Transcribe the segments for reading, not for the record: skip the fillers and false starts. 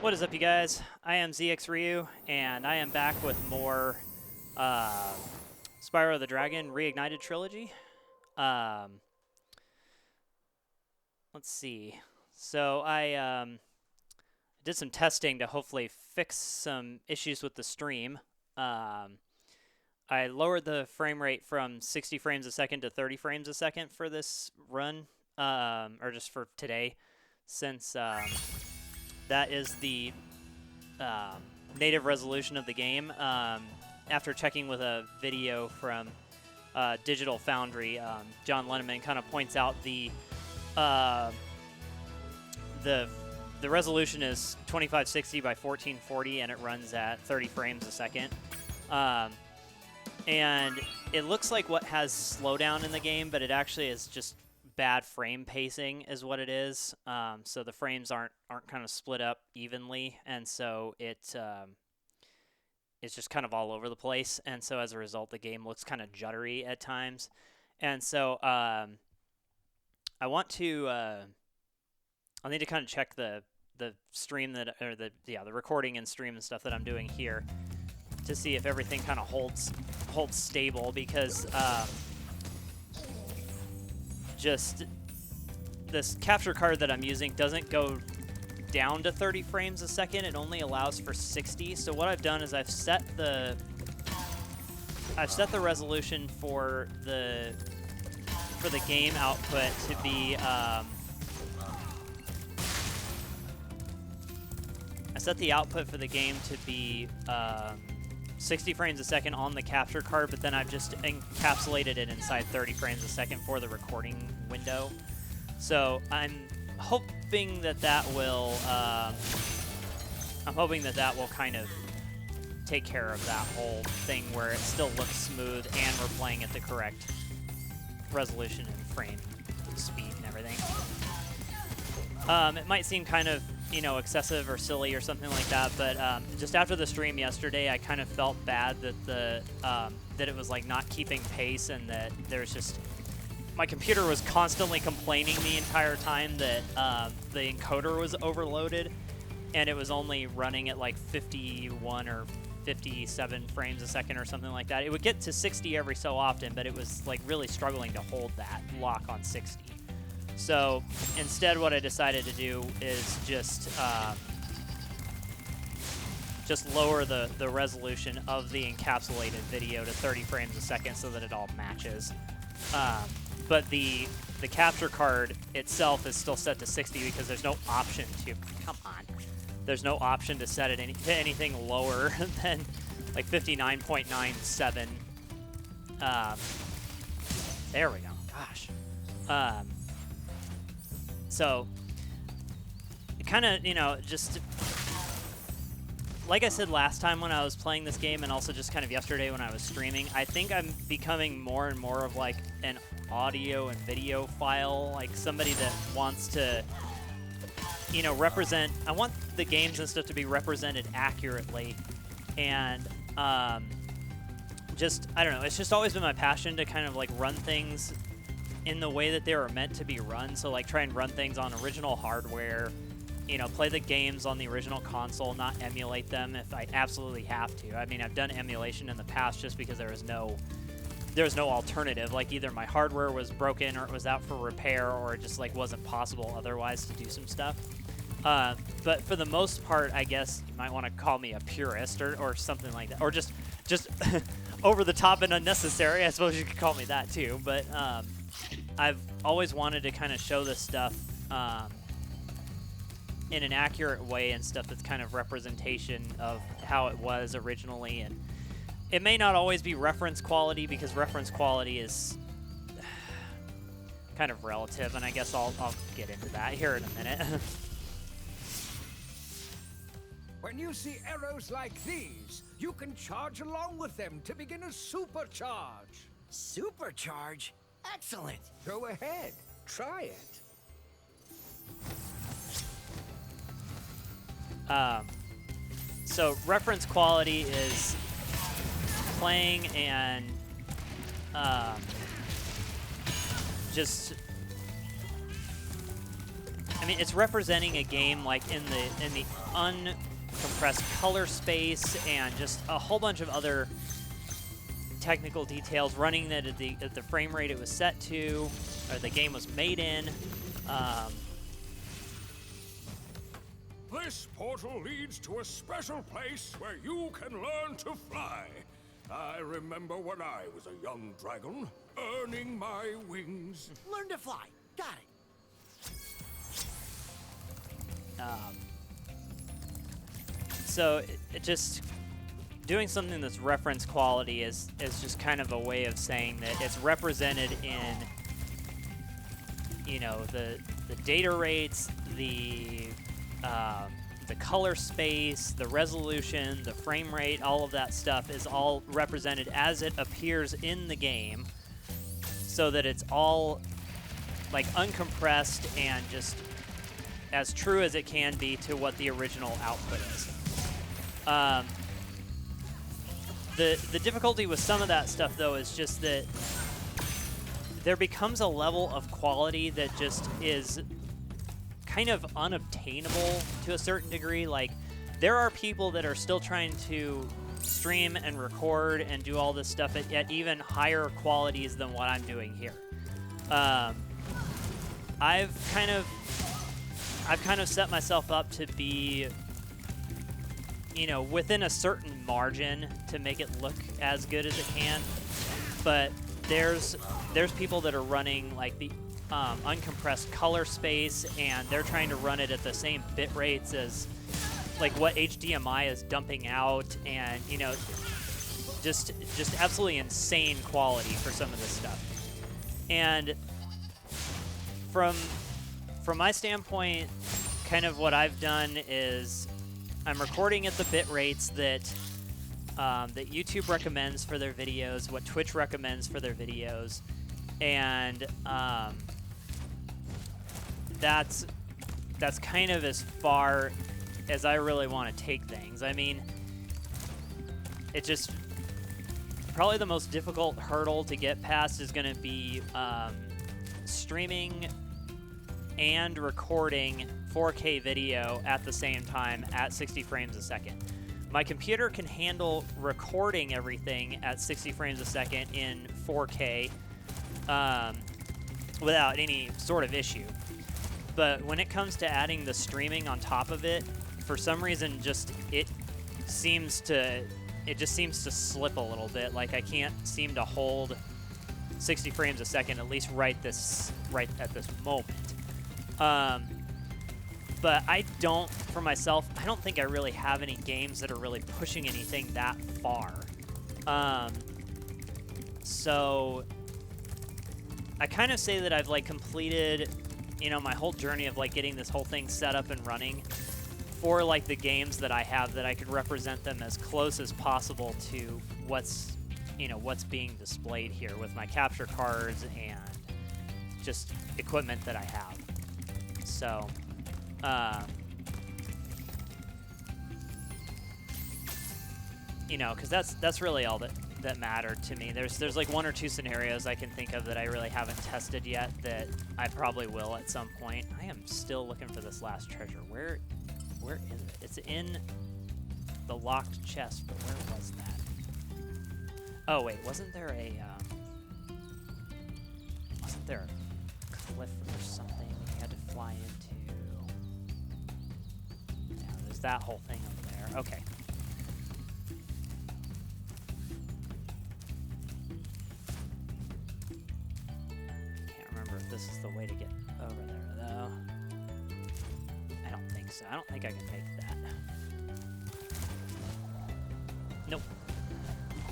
What is up, you guys? I am ZXRyuu, and I am back with more Spyro the Dragon Reignited Trilogy. Um, let's see. So I did some testing to hopefully fix some issues with the stream. I lowered the frame rate from 60 frames a second to 30 frames a second for this run, or just for today, since that is the native resolution of the game. After checking with a video from Digital Foundry, John Lenneman kind of points out the resolution is 2560 by 1440, and it runs at 30 frames a second. And it looks like what has slowdown in the game, but it actually is just bad frame pacing is what it is. So the frames aren't kind of split up evenly, and so it's just kind of all over the place. And so as a result, the game looks kind of juddery at times. And so I want to I'll need to kind of check the stream that the recording and stream and stuff that I'm doing here to see if everything kind of holds stable, because just this capture card that I'm using doesn't go down to 30 frames a second. It only allows for 60. So what I've done is I've set the resolution for the game output to be I set the output for the game to be 60 frames a second on the capture card, but then I've just encapsulated it inside 30 frames a second for the recording window. So I'm hoping that will kind of take care of that whole thing where it still looks smooth and we're playing at the correct resolution and frame speed and everything. It might seem kind of, excessive or silly or something like that, but just after the stream yesterday, I kind of felt bad that that it was like not keeping pace, and that there's just, my computer was constantly complaining the entire time that the encoder was overloaded, and it was only running at like 51 or 57 frames a second or something like that. It would get to 60 every so often, but it was like really struggling to hold that lock on 60. So instead, what I decided to do is just lower the resolution of the encapsulated video to 30 frames a second so that it all matches. But the capture card itself is still set to 60 because there's no option to, there's no option to set it to anything lower than like 59.97. There we go. Gosh. So, kind of, just like I said last time when I was playing this game, and also just kind of yesterday when I was streaming, I think I'm becoming more and more of like an audio and video file, like somebody that wants to, represent. I want the games and stuff to be represented accurately, and I don't know, it's just always been my passion to kind of like run things in the way that they were meant to be run. So like try and run things on original hardware, play the games on the original console, not emulate them if I absolutely have to. I mean, I've done emulation in the past just because there was no alternative. Like either my hardware was broken or it was out for repair, or it just like wasn't possible otherwise to do some stuff. But for the most part, I guess you might want to call me a purist or something like that, or just over the top and unnecessary. I suppose you could call me that too. But I've always wanted to kind of show this stuff in an accurate way and stuff that's kind of representation of how it was originally. And it may not always be reference quality, because reference quality is kind of relative, and I guess I'll get into that here in a minute. When you see arrows like these, you can charge along with them to begin a supercharge. Supercharge? Excellent! Go ahead, try it. So reference quality is playing and just I mean, it's representing a game like in the uncompressed color space and just a whole bunch of other technical details, running that at the frame rate it was set to, or the game was made in. This portal leads to a special place where you can learn to fly. I remember when I was a young dragon, earning my wings. Learn to fly. Got it. So it just doing something that's reference quality is just kind of a way of saying that it's represented in, you know, the data rates, the color space, the resolution, the frame rate, all of that stuff is all represented as it appears in the game, so that it's all like uncompressed and just as true as it can be to what the original output is. The difficulty with some of that stuff, though, is just that there becomes a level of quality that just is kind of unobtainable to a certain degree. Like, there are people that are still trying to stream and record and do all this stuff at even higher qualities than what I'm doing here. I've kind of set myself up to be, you know, within a certain margin to make it look as good as it can. But there's people that are running like the uncompressed color space, and they're trying to run it at the same bit rates as like what HDMI is dumping out, and you know, just absolutely insane quality for some of this stuff. And from my standpoint, kind of what I've done is I'm recording at the bit rates that that YouTube recommends for their videos, what Twitch recommends for their videos, and that's kind of as far as I really want to take things. I mean, it just probably the most difficult hurdle to get past is going to be streaming and recording 4K video at the same time at 60 frames a second. My computer can handle recording everything at 60 frames a second in 4K without any sort of issue. But when it comes to adding the streaming on top of it, for some reason it seems to slip a little bit. Like, I can't seem to hold 60 frames a second, at least right at this moment. But for myself, I don't think I really have any games that are really pushing anything that far. So I kind of say that I've like completed, you know, my whole journey of like getting this whole thing set up and running for like the games that I have, that I could represent them as close as possible to what's being displayed here with my capture cards and just equipment that I have. So, you know, because that's really all that mattered to me. There's like one or two scenarios I can think of that I really haven't tested yet that I probably will at some point. I am still looking for this last treasure. Where is it? It's in the locked chest, but where was that? Oh wait, wasn't there a cliff or something you had to fly into? Yeah, there's that whole thing up there. Okay. Can't remember if this is the way to get over there, though. I don't think so. I don't think I can make that. Nope.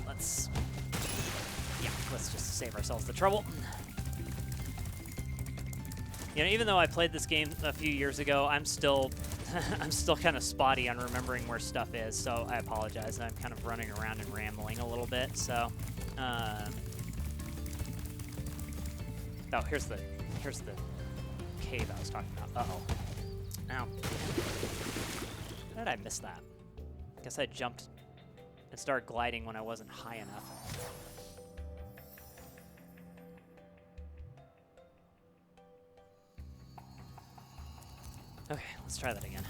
Let's just save ourselves the trouble. You know, even though I played this game a few years ago, I'm still kind of spotty on remembering where stuff is, so I apologize. I'm kind of running around and rambling a little bit. So, oh, here's the cave I was talking about. Uh-oh. Ow. How did I miss that? I guess I jumped and started gliding when I wasn't high enough. Okay, let's try that again.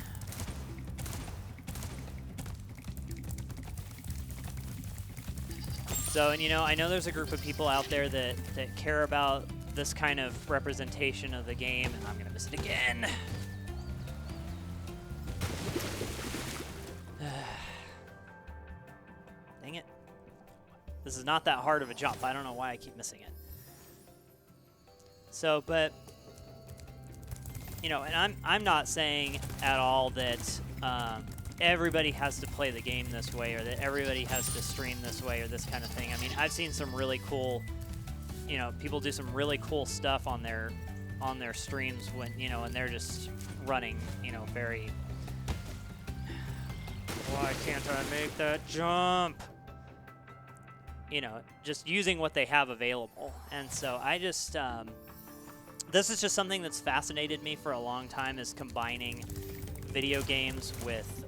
So, and you know, I know there's a group of people out there that care about this kind of representation of the game, and I'm gonna miss it again. Dang it. This is not that hard of a jump. I don't know why I keep missing it. So, but, you know, and I'm not saying at all that everybody has to play the game this way or that everybody has to stream this way or this kind of thing. I mean, I've seen some really cool, you know, people do some really cool stuff on their streams when, you know, and they're just running, you know, very... Why can't I make that jump? You know, just using what they have available. And so I just, this is just something that's fascinated me for a long time, is combining video games with,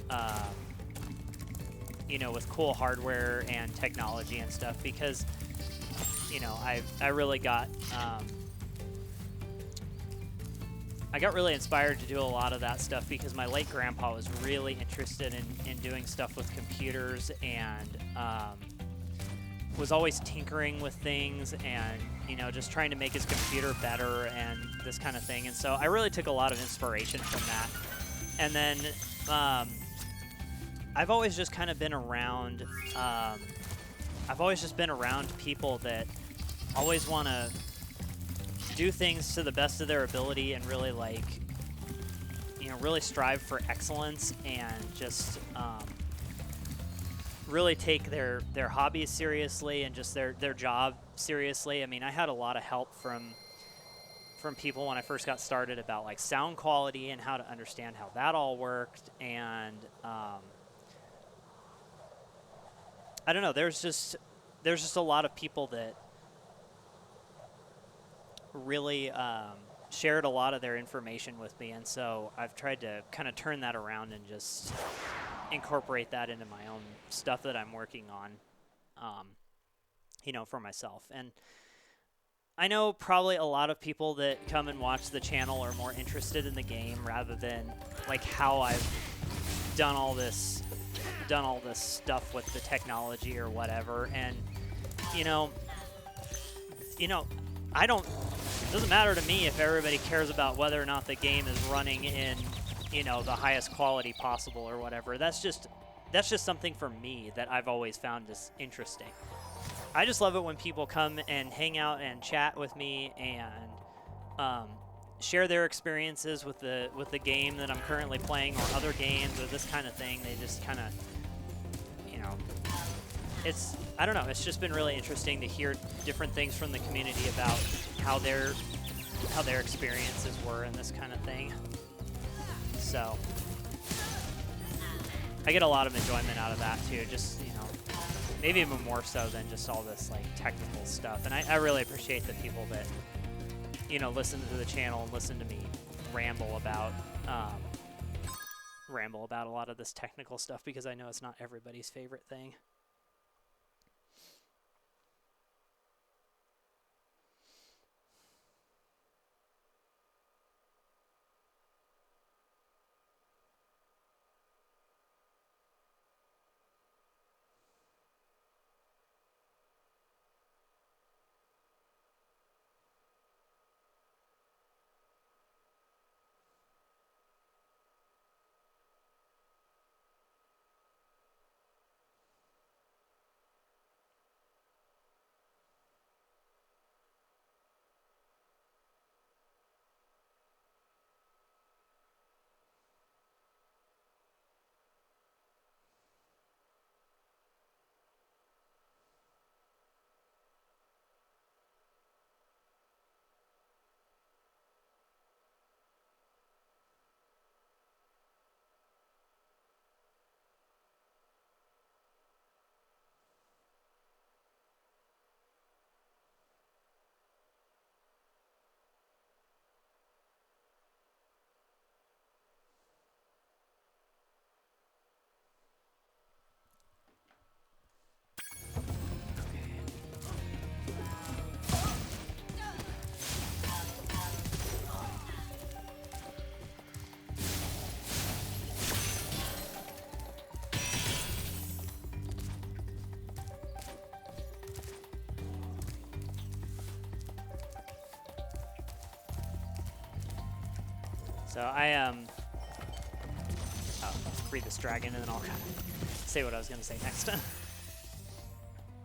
you know, with cool hardware and technology and stuff, because, you know, I really got, I got really inspired to do a lot of that stuff because my late grandpa was really interested in doing stuff with computers and was always tinkering with things and, you know, just trying to make his computer better and this kind of thing. And so I really took a lot of inspiration from that. And then I've always just kind of been around, I've always just been around people that always want to do things to the best of their ability and really, like, you know, really strive for excellence and just really take their hobbies seriously and just their job seriously. I mean, I had a lot of help from people when I first got started about, like, sound quality and how to understand how that all worked. And I don't know, there's just a lot of people that really shared a lot of their information with me, and so I've tried to kind of turn that around and just incorporate that into my own stuff that I'm working on, you know, for myself. And I know probably a lot of people that come and watch the channel are more interested in the game rather than, like, how I've done all this stuff with the technology or whatever. And you know, it doesn't matter to me if everybody cares about whether or not the game is running in, you know, the highest quality possible or whatever. That's just something for me that I've always found is interesting. I just love it when people come and hang out and chat with me and share their experiences with the game that I'm currently playing or other games or this kind of thing. They just kind of, you know, I don't know, it's just been really interesting to hear different things from the community about how their experiences were and this kind of thing. So I get a lot of enjoyment out of that too, just, you know, maybe even more so than just all this, like, technical stuff. And I really appreciate the people that, you know, listen to the channel and listen to me ramble about a lot of this technical stuff, because I know it's not everybody's favorite thing. So I oh, read this dragon and then I'll say what I was going to say next.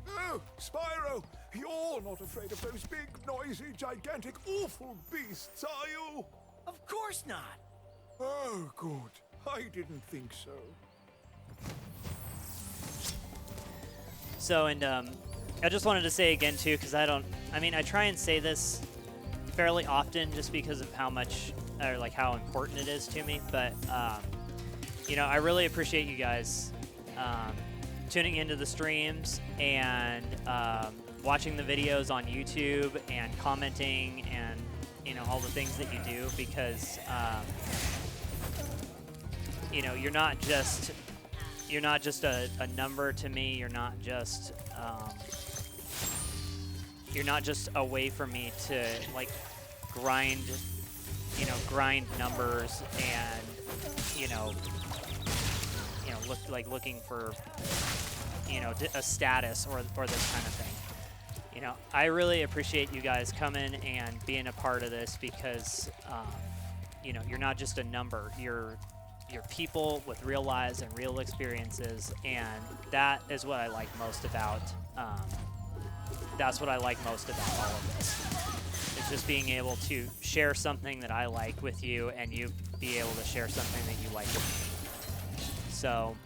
Oh, Spyro, you're not afraid of those big, noisy, gigantic, awful beasts, are you? Of course not. Oh, good. I didn't think so. So, and I just wanted to say again, too, because I mean, I try and say this fairly often just because of how much, or like how important it is to me, but, you know, I really appreciate you guys tuning into the streams and watching the videos on YouTube and commenting and, you know, all the things that you do, because, you know, you're not just a number to me. You're not just a way for me to like grind numbers and looking for a status or this kind of thing. You know, I really appreciate you guys coming and being a part of this because you know, you're not just a number. You're people with real lives and real experiences, and that is what I like most about. That's what I like most about all of this. It's just being able to share something that I like with you, and you be able to share something that you like with me. So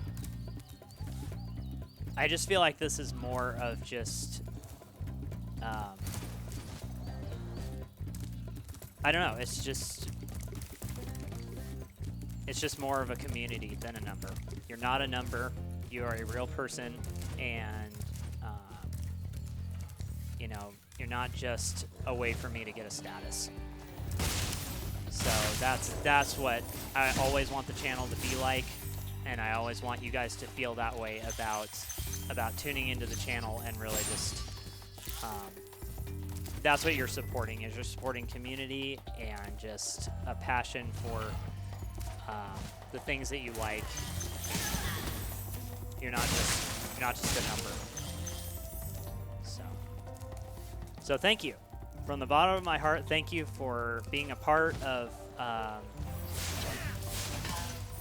I just feel like this is more of just, I don't know. It's just more of a community than a number. You're not a number. You are a real person, and you know, you're not just a way for me to get a status. So that's what I always want the channel to be like, and I always want you guys to feel that way about tuning into the channel and really just that's what you're supporting. Is you're supporting community and just a passion for the things that you like. You're not just a number. So thank you. From the bottom of my heart, thank you for being a part of,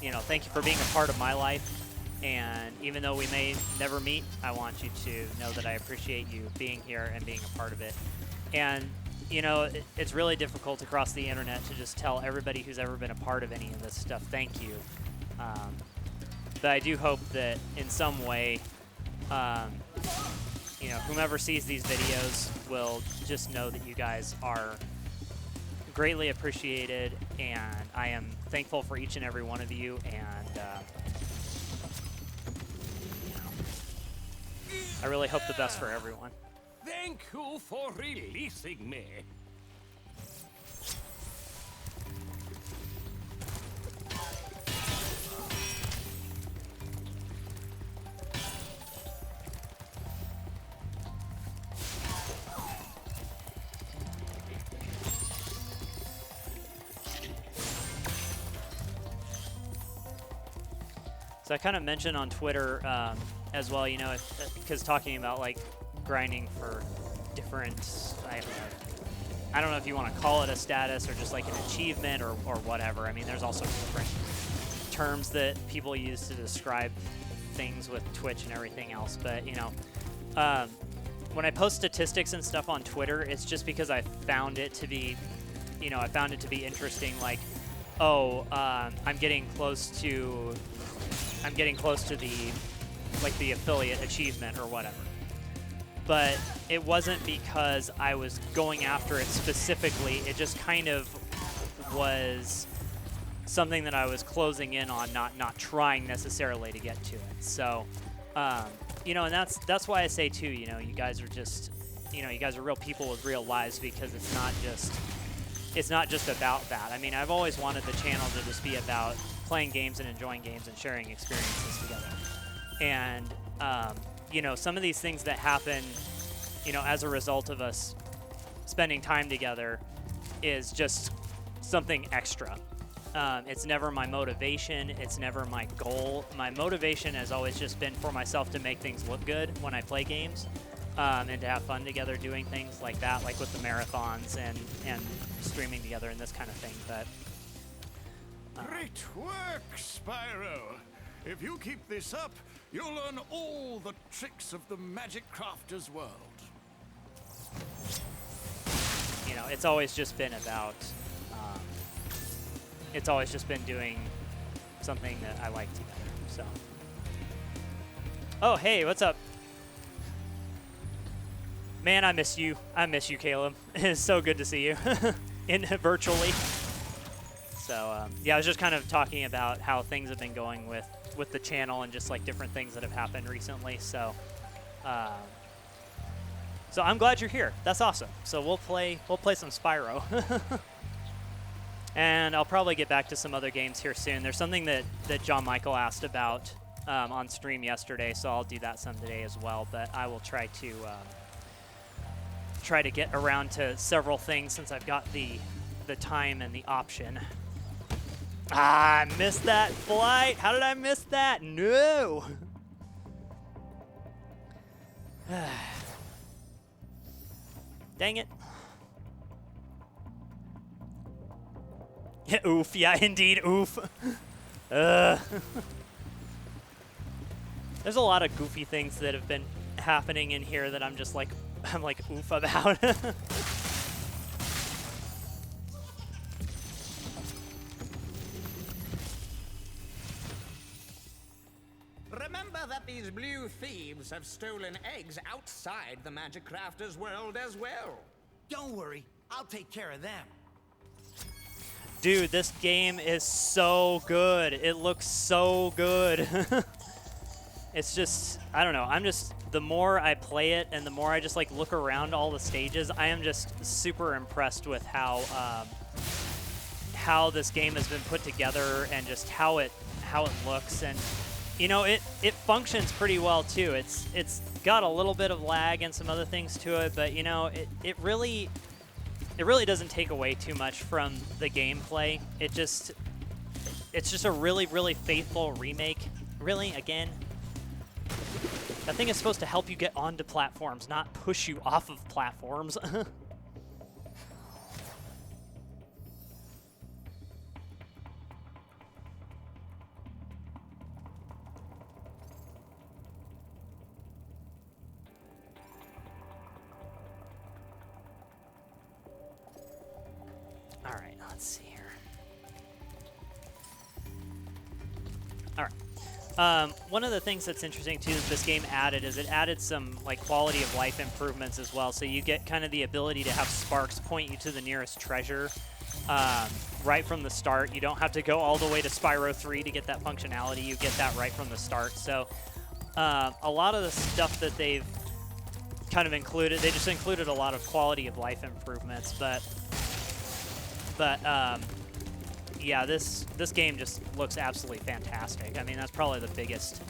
you know, thank you for being a part of my life. And even though we may never meet, I want you to know that I appreciate you being here and being a part of it. And, you know, it's really difficult across the internet to just tell everybody who's ever been a part of any of this stuff, thank you. But I do hope that in some way, you know, whomever sees these videos will just know that you guys are greatly appreciated, and I am thankful for each and every one of you, and you know, I really hope the best for everyone. Thank you for releasing me. So I kind of mentioned on Twitter as well, you know, because talking about like grinding for different, I don't know if you want to call it a status or just like an achievement or whatever. I mean, there's also different terms that people use to describe things with Twitch and everything else. But, you know, when I post statistics and stuff on Twitter, it's just because I found it to be, you know, I found it to be interesting. Like, oh, I'm getting close to the affiliate achievement or whatever. But it wasn't because I was going after it specifically. It just kind of was something that I was closing in on, not trying necessarily to get to it. So, you know, and that's why I say too, you know, you guys are just, you know, you guys are real people with real lives, because it's not just about that. I mean, I've always wanted the channel to just be about playing games and enjoying games and sharing experiences together. And, you know, some of these things that happen, you know, as a result of us spending time together is just something extra. It's never my motivation. It's never my goal. My motivation has always just been for myself to make things look good when I play games, and to have fun together doing things like that, like with the marathons and streaming together and this kind of thing. But Great work, Spyro. If you keep this up, you'll learn all the tricks of the Magic Crafter's world. You know, it's always just been about, it's always just been doing something that I like together, so. Oh, hey, what's up? Man, I miss you. I miss you, Caleb. It's so good to see you virtually. So, yeah, I was just kind of talking about how things have been going with the channel and just like different things that have happened recently. So, so I'm glad you're here. That's awesome. So we'll play some Spyro. And I'll probably get back to some other games here soon. There's something that John Michael asked about on stream yesterday, so I'll do that some today as well. But I will try to get around to several things since I've got the time and the option. Ah, I missed that flight. How did I miss that? No. Dang it. Oof, yeah, indeed, oof. There's a lot of goofy things that have been happening in here that I'm just like, I'm like oof about. Remember that these blue thieves have stolen eggs outside the Magic Crafter's world as well. Don't worry, I'll take care of them. Dude, this game is so good. It looks so good. It's just, I don't know. The more I play it and the more I just like look around all the stages, I am just super impressed with how this game has been put together and just how it looks. And you know, it functions pretty well too. It's got a little bit of lag and some other things to it, but you know, it really doesn't take away too much from the gameplay. It's just a really, really faithful remake. Really, again, that thing is supposed to help you get onto platforms, not push you off of platforms. All right, let's see here. All right. One of the things that's interesting too that this game added is it added some like quality of life improvements as well. So you get kind of the ability to have sparks point you to the nearest treasure right from the start. You don't have to go all the way to Spyro 3 to get that functionality. You get that right from the start. So a lot of the stuff that they've kind of included, they just included a lot of quality of life improvements. But yeah, this game just looks absolutely fantastic. I mean, that's probably the biggest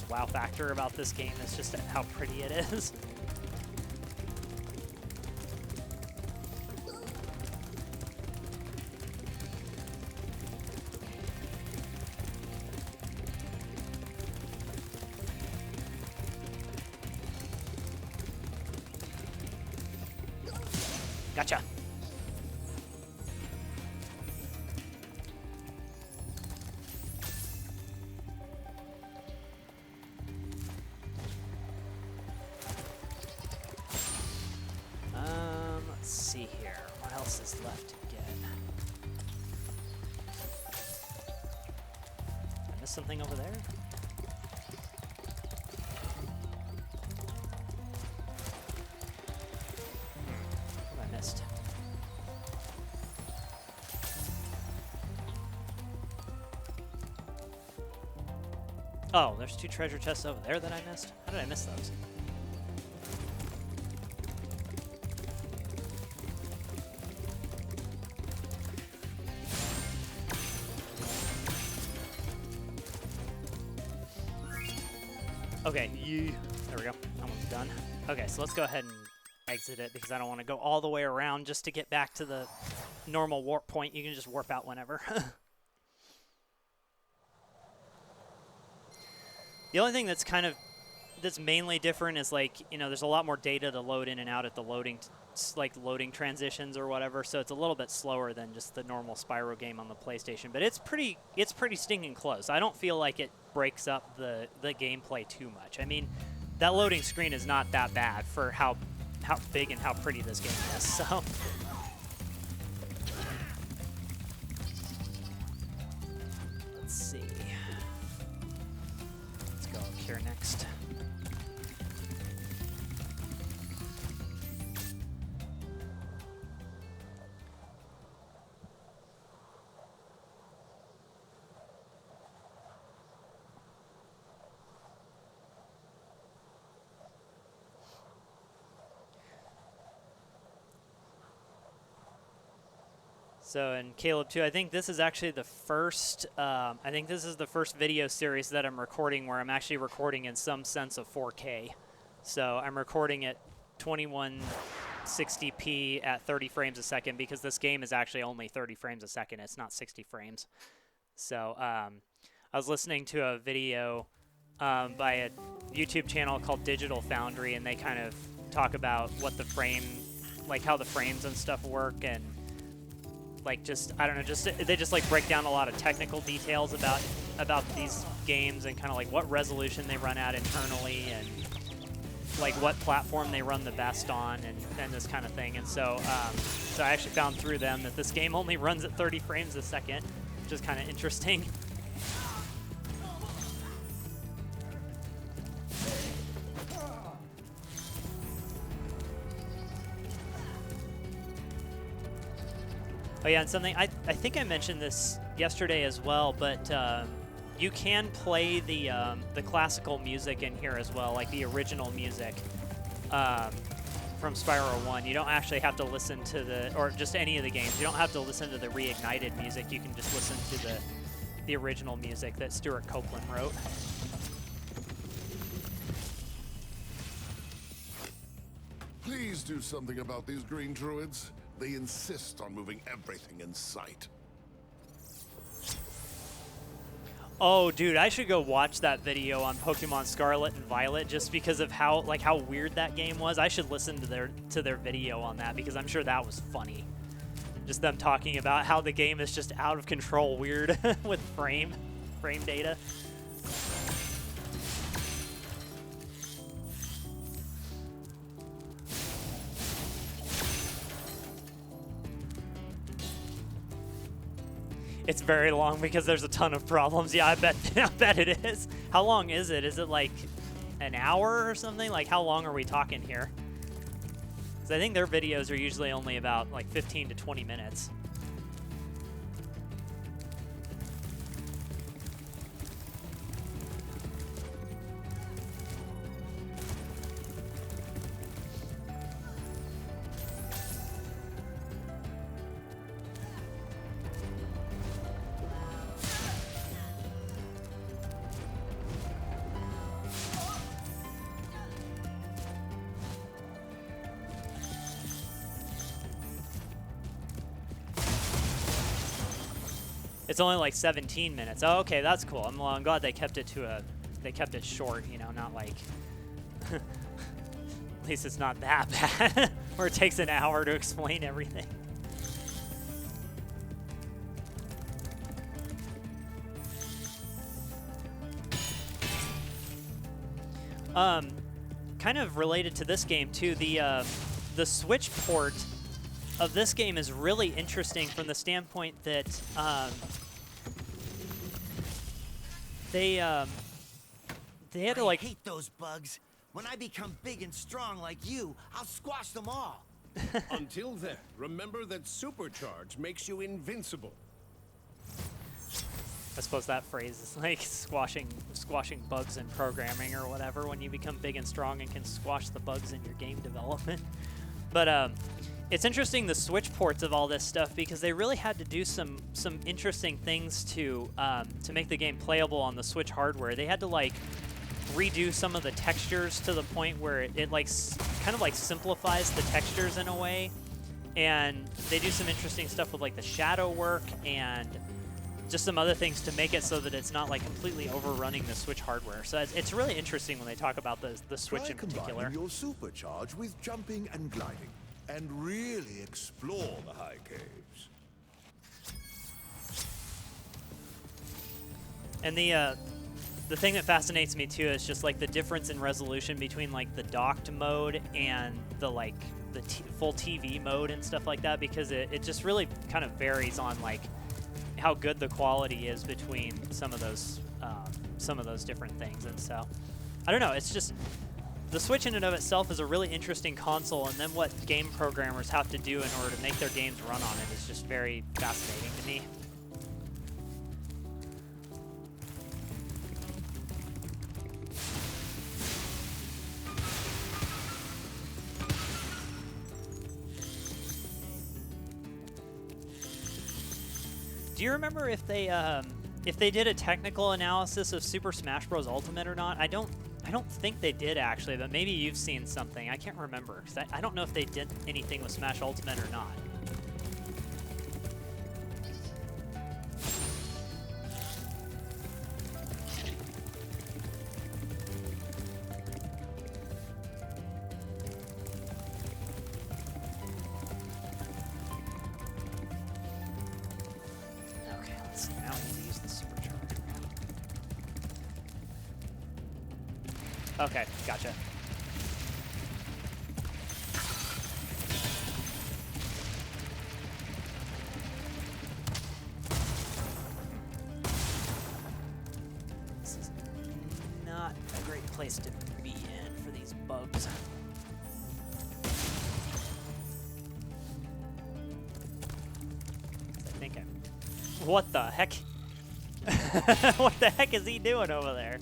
wow factor about this game is just how pretty it is. Gotcha. Let's see here. What else is left to get? Did I miss something over there? What have I missed? Oh, there's 2 treasure chests over there that I missed? How did I miss those? Okay, there we go. Almost done. Okay, so let's go ahead and exit it because I don't want to go all the way around just to get back to the normal warp point. You can just warp out whenever. The only thing that's kind of that's mainly different is like, you know, there's a lot more data to load in and out at the loading transitions or whatever, so it's a little bit slower than just the normal Spyro game on the PlayStation, but it's pretty stinking close. I don't feel like it breaks up the gameplay too much. I mean, that loading screen is not that bad for how big and how pretty this game is, so. Let's see. Let's go up here next. So, and Caleb too, I think this is actually the first, video series that I'm recording where I'm actually recording in some sense of 4K. So I'm recording at 2160p at 30 frames a second because this game is actually only 30 frames a second. It's not 60 frames. So I was listening to a video by a YouTube channel called Digital Foundry, and they kind of talk about what the frame, like how the frames and stuff work, and like just, I don't know, just they just like break down a lot of technical details about these games and kind of like what resolution they run at internally and like what platform they run the best on and this kind of thing. And so so I actually found through them that this game only runs at 30 frames a second, which is kind of interesting. Oh yeah, and something, I think I mentioned this yesterday as well, but you can play the classical music in here as well, like the original music from Spyro 1. You don't actually have to listen to or just any of the games. You don't have to listen to the Reignited music. You can just listen to the original music that Stuart Copeland wrote. Please do something about these green druids. They insist on moving everything in sight. Oh, dude, I should go watch that video on Pokemon Scarlet and Violet just because of how weird that game was. I should listen to their video on that because I'm sure that was funny. Just them talking about how the game is just out of control weird with frame data. It's very long because there's a ton of problems. Yeah, I bet it is. How long is it? Is it like an hour or something? Like how long are we talking here? Because I think their videos are usually only about like 15 to 20 minutes. It's only like 17 minutes. Oh, okay, that's cool. I'm glad they kept it short, you know, not like at least it's not that bad where it takes an hour to explain everything. Kind of related to this game too, the Switch port of this game is really interesting from the standpoint that they had to like. I hate those bugs. When I become big and strong like you, I'll squash them all. Until then, remember that supercharge makes you invincible. I suppose that phrase is like squashing bugs in programming or whatever. When you become big and strong and can squash the bugs in your game development, but it's interesting, the Switch ports of all this stuff, because they really had to do some interesting things to make the game playable on the Switch hardware. They had to like redo some of the textures to the point where it like kind of like simplifies the textures in a way, and they do some interesting stuff with like the shadow work and just some other things to make it so that it's not like completely overrunning the Switch hardware. So it's really interesting when they talk about the Switch Try in particular. combining your supercharge with jumping and gliding, and really explore the high caves. And the thing that fascinates me too is just like the difference in resolution between like the docked mode and the like the full TV mode and stuff like that, because it just really kind of varies on like how good the quality is between some of those different things. And so I don't know, it's just the Switch in and of itself is a really interesting console, and then what game programmers have to do in order to make their games run on it is just very fascinating to me. Do you remember if they did a technical analysis of Super Smash Bros. Ultimate or not? I don't think they did actually, but maybe you've seen something. I can't remember, 'cause I don't know if they did anything with Smash Ultimate or not. Okay, gotcha. This is not a great place to be in for these bugs. I think I'm... What the heck? What the heck is he doing over there?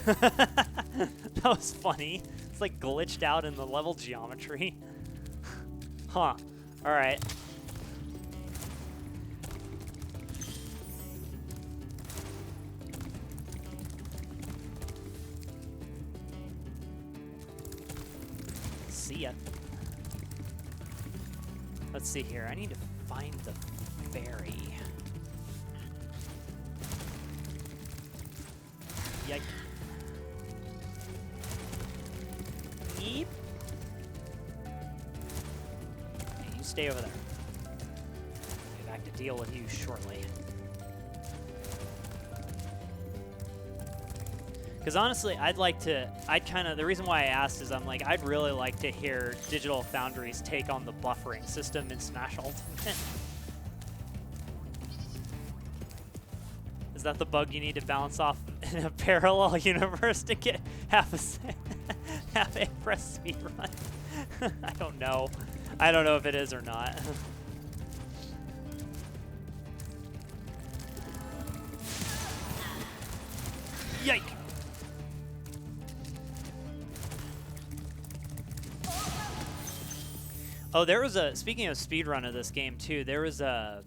That was funny. It's like glitched out in the level geometry. Huh. Alright. See ya. Let's see here. I need to find the ferry. Yikes. Yeep. Hey, you stay over there. I'll be back to deal with you shortly. Because honestly, the reason why I asked is I'd really like to hear Digital Foundry's take on the buffering system in Smash Ultimate. Is that the bug you need to bounce off in a parallel universe to get half a press speed run? I don't know. I don't know if it is or not. Yike! Oh, there was speaking of speedrun of this game too, there's a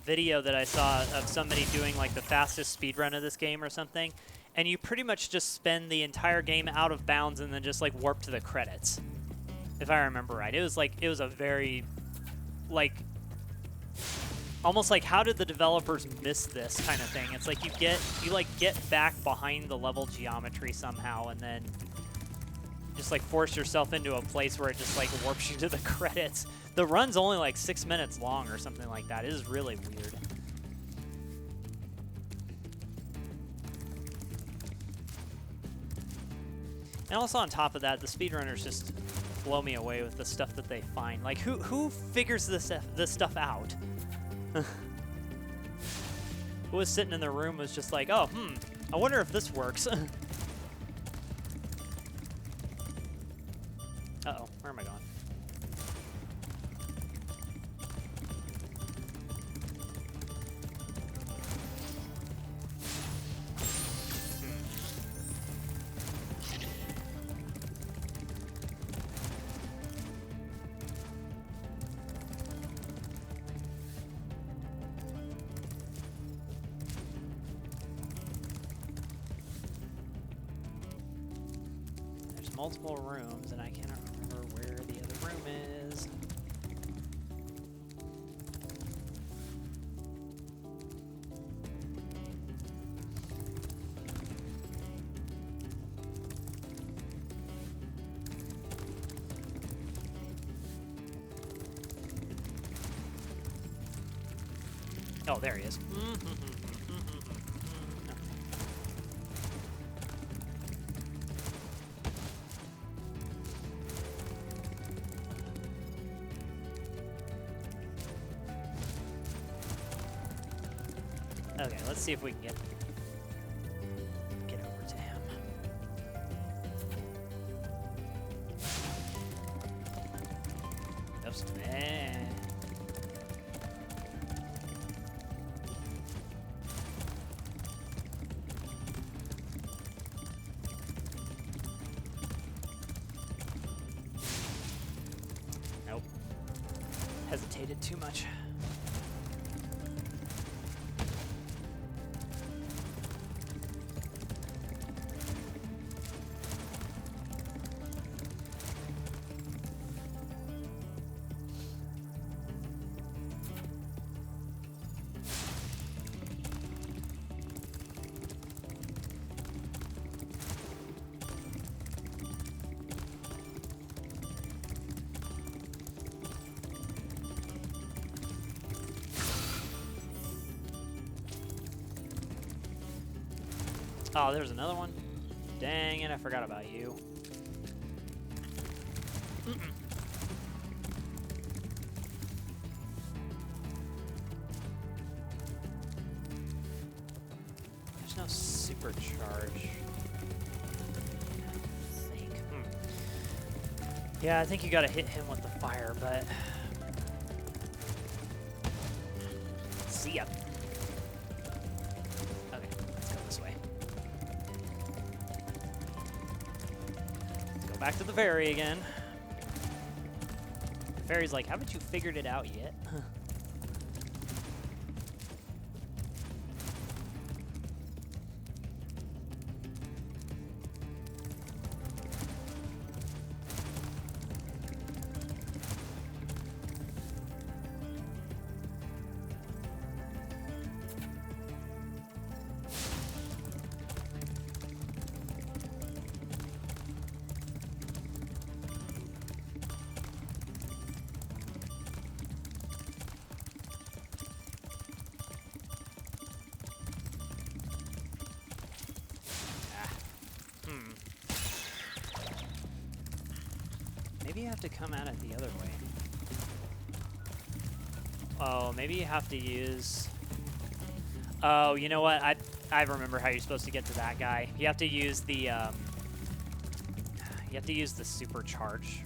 video that I saw of somebody doing like the fastest speedrun of this game or something, and you pretty much just spend the entire game out of bounds and then just like warp to the credits, if I remember right. It was a very, like, almost like, how did the developers miss this kind of thing? It's like you get back behind the level geometry somehow and then just like force yourself into a place where it just like warps you to the credits. The run's only like 6 minutes long or something like that. It is really weird. And also on top of that, the speedrunners just blow me away with the stuff that they find. Like, who figures this stuff out? Who was sitting in their room was just like, oh, I wonder if this works. Uh-oh, where am I going? There's multiple rooms, and I cannot remember where the other room is. Oh, there he is. Okay, let's see if we can get over to him. Oops. Nope. Hesitated too much. Oh, there's another one. Dang it, I forgot about you. There's no supercharge. I think. Yeah, I think you gotta hit him with the fire, but... See ya. Okay, let's go this way. Let's go back to the ferry again. The ferry's like, haven't you figured it out yet? Maybe you have to come at it the other way. Oh, maybe you have to use... Oh, you know what? I remember how you're supposed to get to that guy. You have to use the you have to use the supercharge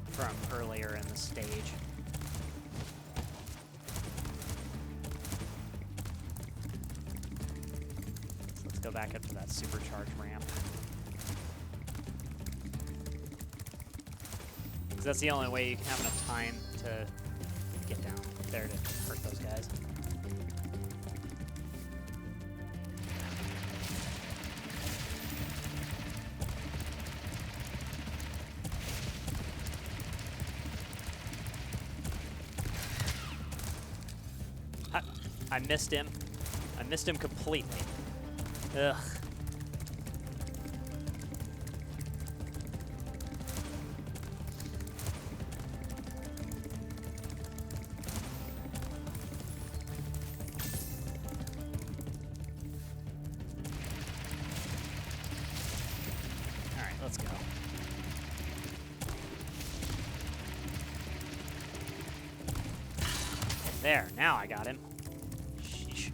from earlier in the stage. So let's go back up to that supercharge ramp. That's the only way you can have enough time to get down there to hurt those guys. I missed him. I missed him completely. Ugh. Let's go. There, now I got him. Sheesh.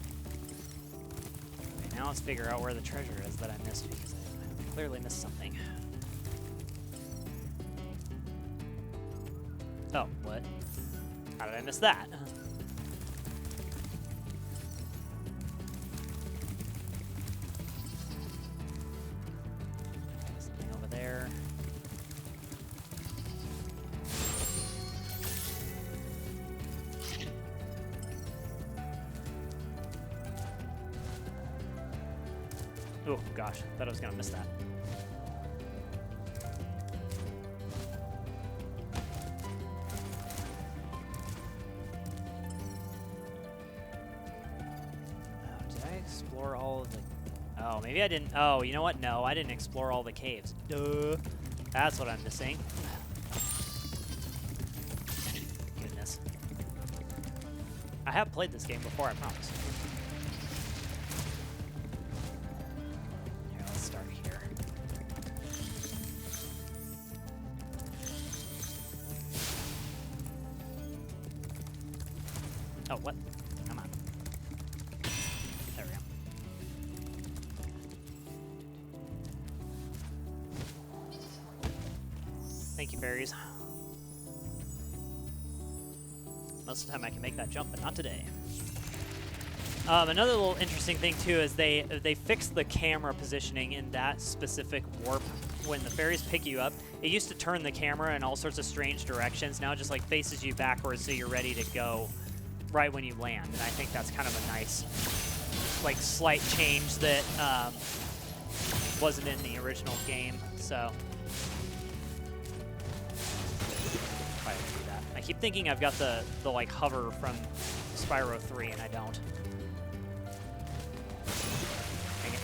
Okay, now let's figure out where the treasure is that I missed because I clearly missed something. Oh, what? How did I miss that? There. Oh gosh, thought I was gonna miss that. Oh, did I explore all of the... Oh, maybe I didn't. Oh, you know what? No, I didn't explore all the caves. Duh. That's what I'm missing. Goodness. I have played this game before, I promise. Here, let's start here. Oh, what? Come on. There we go. Thank you, fairies. Most of the time I can make that jump, but not today. Another little interesting thing too is they fixed the camera positioning in that specific warp. When the fairies pick you up, it used to turn the camera in all sorts of strange directions. Now it just like faces you backwards so you're ready to go right when you land. And I think that's kind of a nice, like, slight change that wasn't in the original game. So. Why did I do that? I keep thinking I've got the like hover from Spyro 3 and I don't. Dang it.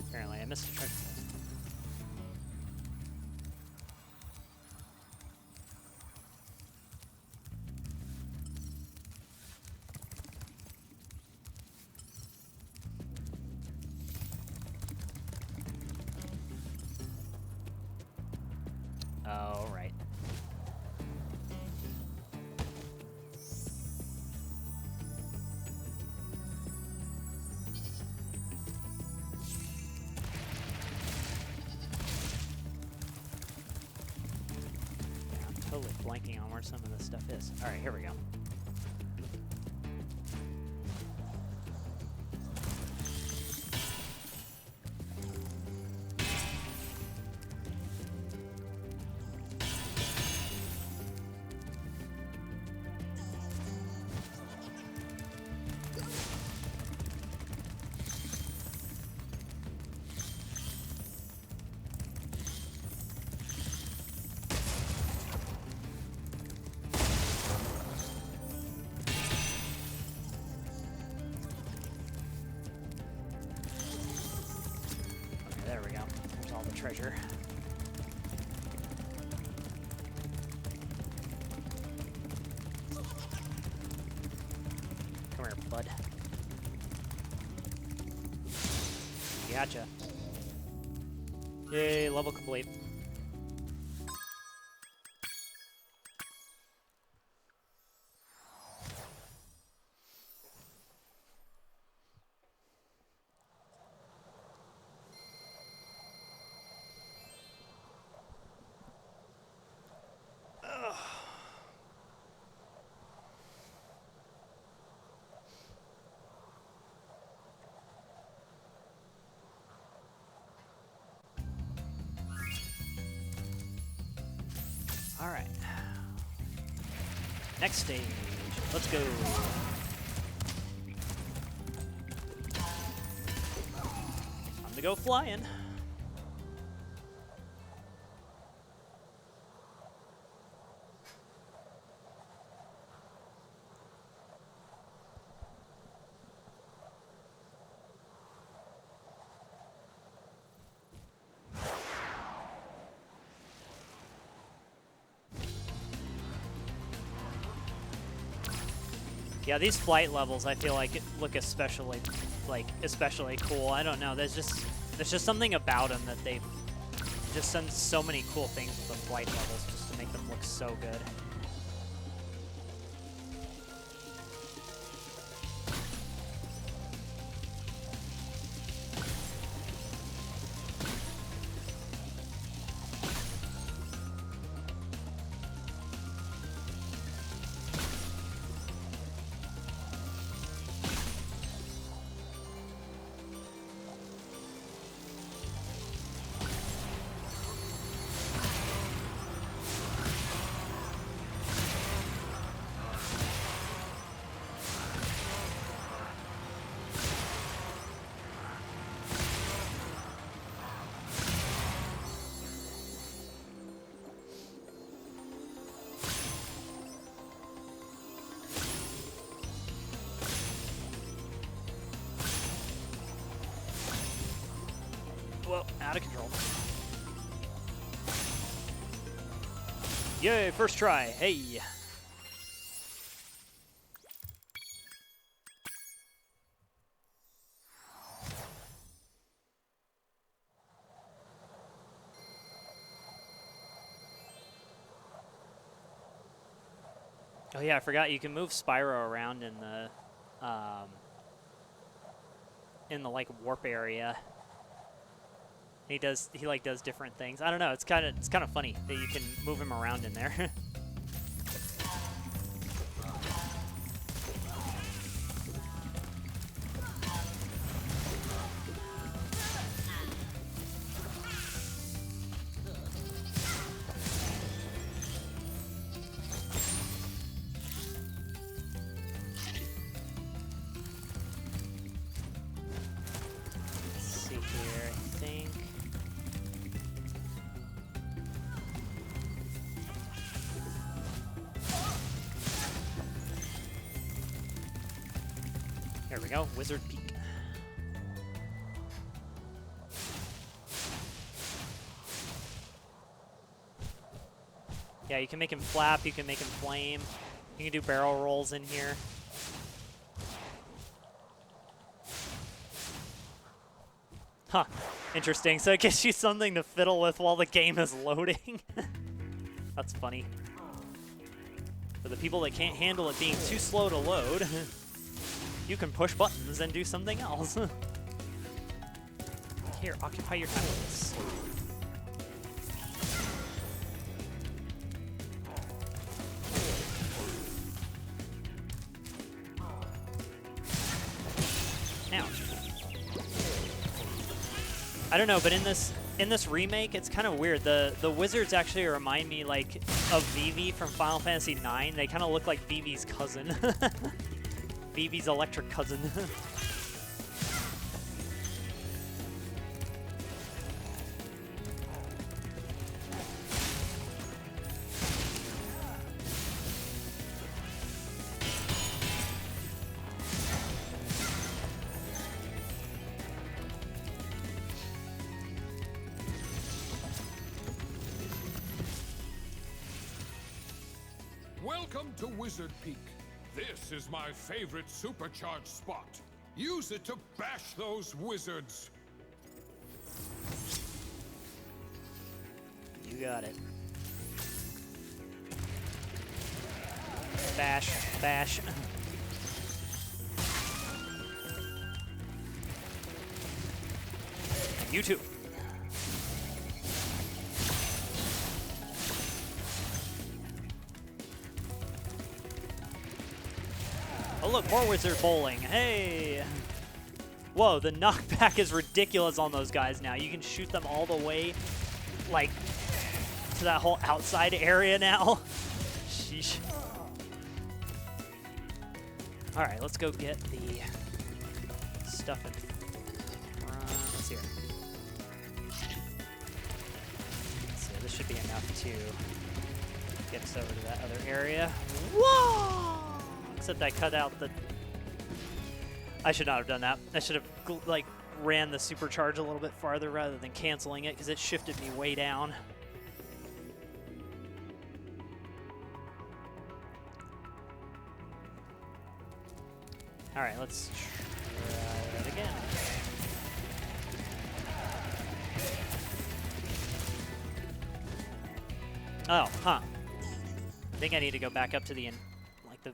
Apparently I missed a treasure chest. Oh, right. Yeah, I'm totally blanking on where some of this stuff is. All right, here we go. Okay, there we go. There's all the treasure. Come here, bud. Gotcha. Yay, level complete. All right. Next stage. Let's go. Time to go flying. Yeah, these flight levels I feel like look especially cool. I don't know. There's just something about them that they've just done so many cool things with the flight levels just to make them look so good. Yay, first try. Hey. Oh yeah, I forgot you can move Spyro around in the like warp area. He like does different things. I don't know, it's kind of funny that you can move him around in there. There we go, Wizard Peak. Yeah, you can make him flap, you can make him flame. You can do barrel rolls in here. Huh, interesting. So it gives you something to fiddle with while the game is loading. That's funny. For the people that can't handle it being too slow to load, you can push buttons and do something else. Here, occupy your time with this. Ouch. I don't know, but in this remake, it's kind of weird. The wizards actually remind me like of Vivi from Final Fantasy IX. They kind of look like Vivi's cousin. Vivi's electric cousin. Welcome to Wizard Peak. This is my favorite supercharged spot. Use it to bash those wizards. You got it. Bash, bash. You too. Oh look, more wizard bowling. Hey! Whoa, the knockback is ridiculous on those guys now. You can shoot them all the way, like, to that whole outside area now. Sheesh. Alright, let's go get the stuff in front. Let's see here. Let's see, this should be enough to get us over to that other area. Whoa! Except I cut out the... I should not have done that. I should have, like, ran the supercharge a little bit farther rather than canceling it, because it shifted me way down. Alright, let's try that again. Oh, huh. I think I need to go back up to the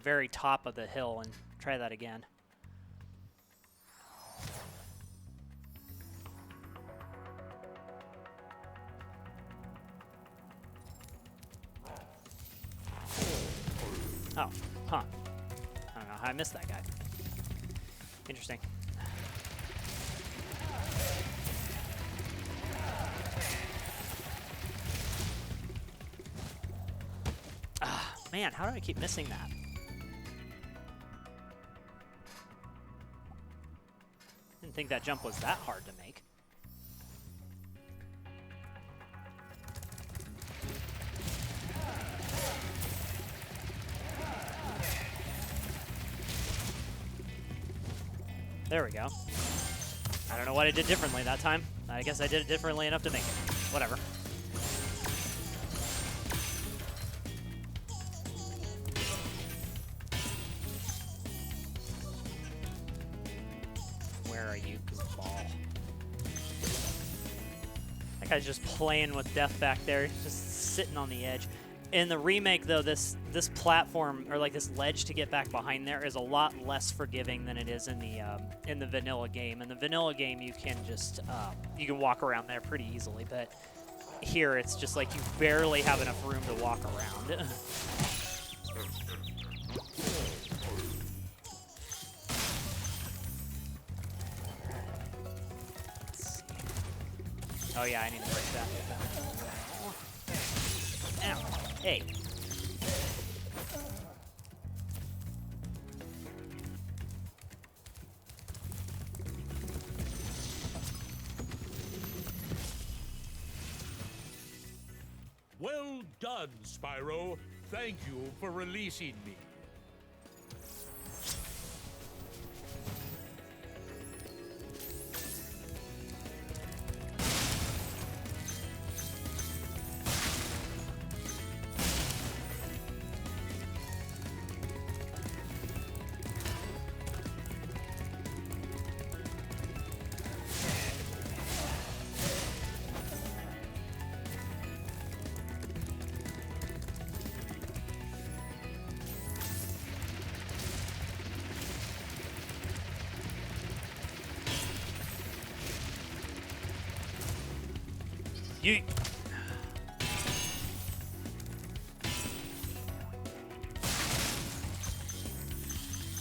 very top of the hill and try that again. Oh, huh. I don't know how I missed that guy. Interesting. Ah, man, how do I keep missing that? Didn't think that jump was that hard to make. There we go. I don't know what I did differently that time. I guess I did it differently enough to make it. Whatever. Sorry, you goofball. That guy's just playing with death back there, just sitting on the edge. In the remake, though, this platform, or like this ledge to get back behind there, is a lot less forgiving than it is in the vanilla game. In the vanilla game, you can just you can walk around there pretty easily, but here it's just like you barely have enough room to walk around. Oh yeah, I need to break that. Ow. Hey. Well done, Spyro. Thank you for releasing me. You.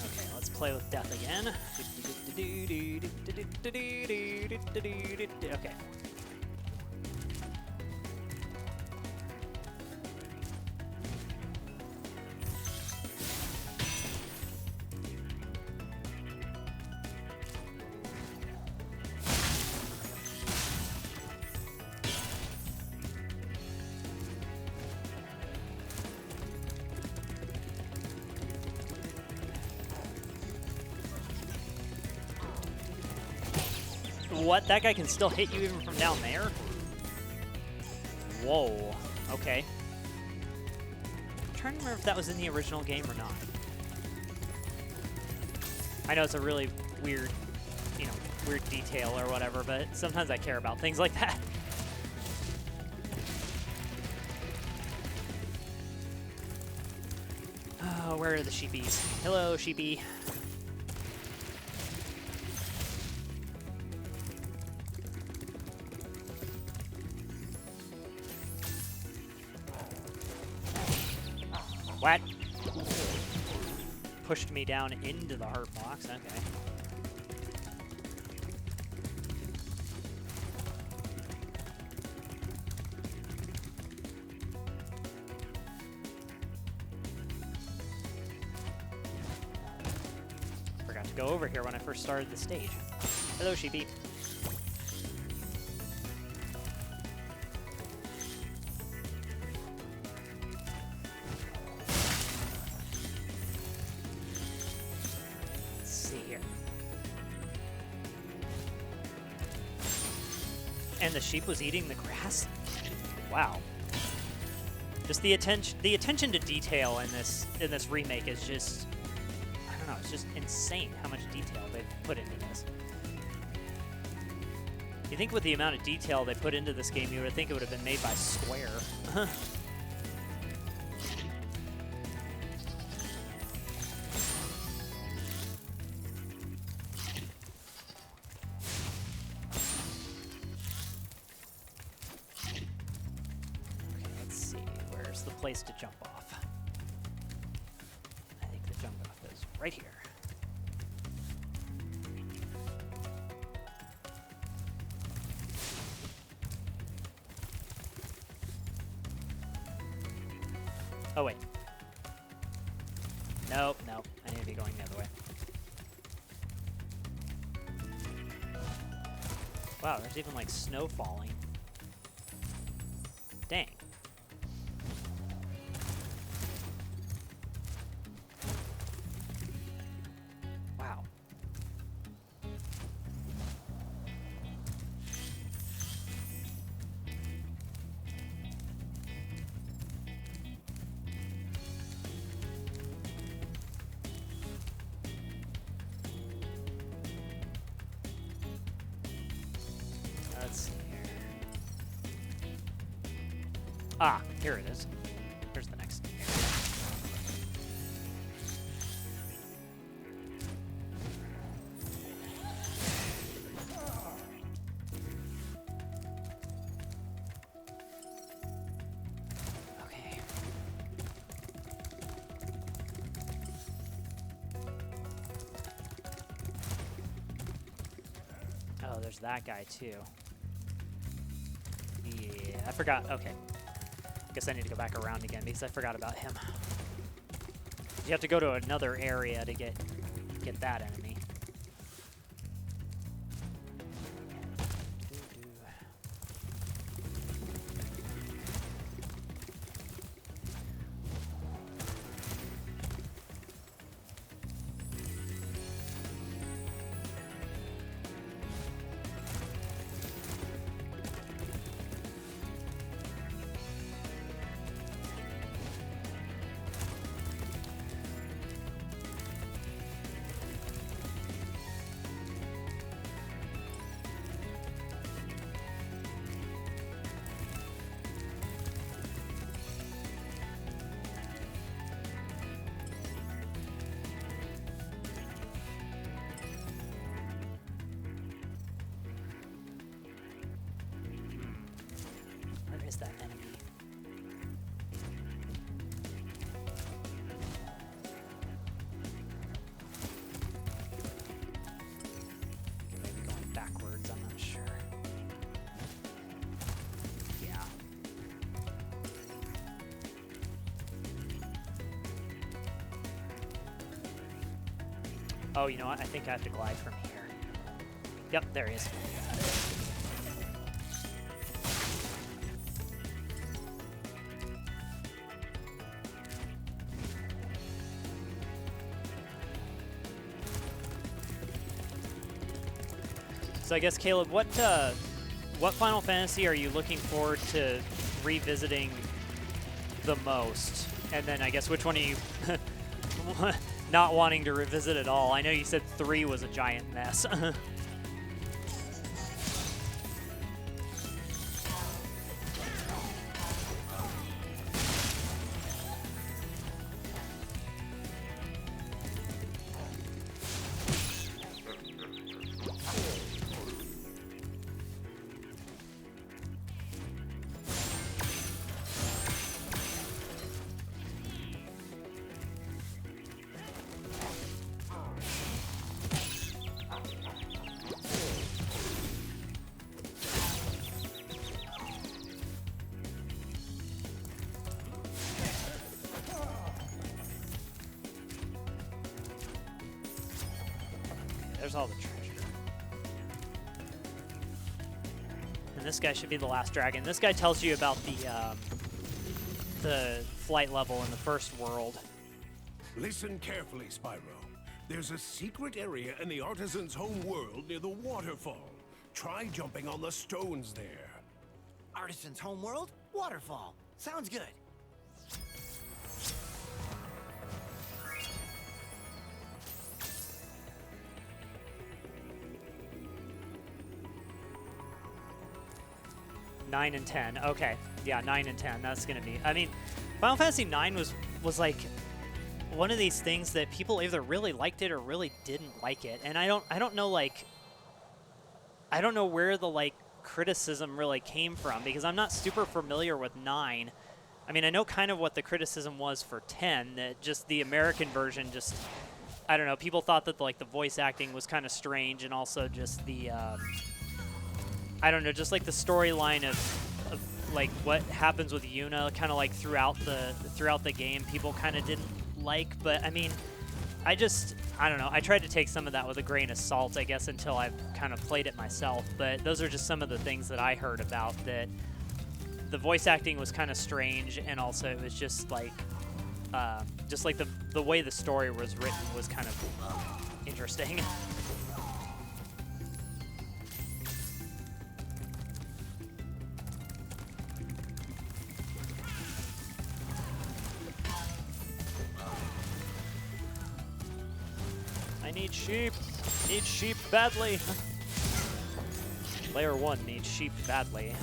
Okay, let's play with death again. Okay. What? That guy can still hit you even from down there? Whoa. Okay. I'm trying to remember if that was in the original game or not. I know it's a really weird, you know, weird detail or whatever, but sometimes I care about things like that. Oh, where are the sheepies? Hello, sheepy. What? Pushed me down into the heart box. Okay. Forgot to go over here when I first started the stage. Hello, sheepy. And the sheep was eating the grass? Wow. Just the attention to detail in this remake is just, I don't know, it's just insane how much detail they've put into this. You think with the amount of detail they put into this game, you would think it would have been made by Square. Place to jump off. I think the jump off is right here. Oh wait. Nope, nope. I need to be going the other way. Wow, there's even like snow falling. Dang. Ah, here it is. Here's the next area. Okay. Oh, there's that guy too. Yeah, I forgot. Okay. Guess I need to go back around again because I forgot about him. You have to go to another area to get that enemy. Where is that enemy? Maybe going backwards, I'm not sure. Yeah. Oh, you know what? I think I have to glide from here. Yep, there he is. So I guess, Caleb, what Final Fantasy are you looking forward to revisiting the most? And then I guess which one are you not wanting to revisit at all? I know you said 3 was a giant mess. There's all the treasure. And this guy should be the last dragon. This guy tells you about the flight level in the first world. Listen carefully, Spyro. There's a secret area in the artisan's home world near the waterfall. Try jumping on the stones there. Artisan's homeworld? Waterfall. Sounds good. Nine and 10. Okay. Yeah, 9 and 10. That's going to be... I mean, Final Fantasy 9 was like one of these things that people either really liked it or really didn't like it. And I don't know, like... I don't know where the, like, criticism really came from because I'm not super familiar with 9. I mean, I know kind of what the criticism was for 10, that just the American version just... I don't know. People thought that, like, the voice acting was kind of strange and also just the... I don't know, just like the storyline of like what happens with Yuna, kind of like throughout the game, people kind of didn't like. But I mean, I don't know. I tried to take some of that with a grain of salt, I guess, until I've kind of played it myself. But those are just some of the things that I heard about, that the voice acting was kind of strange, and also it was just like the way the story was written was kind of interesting. Need sheep. Need sheep badly. Layer 1 needs sheep badly.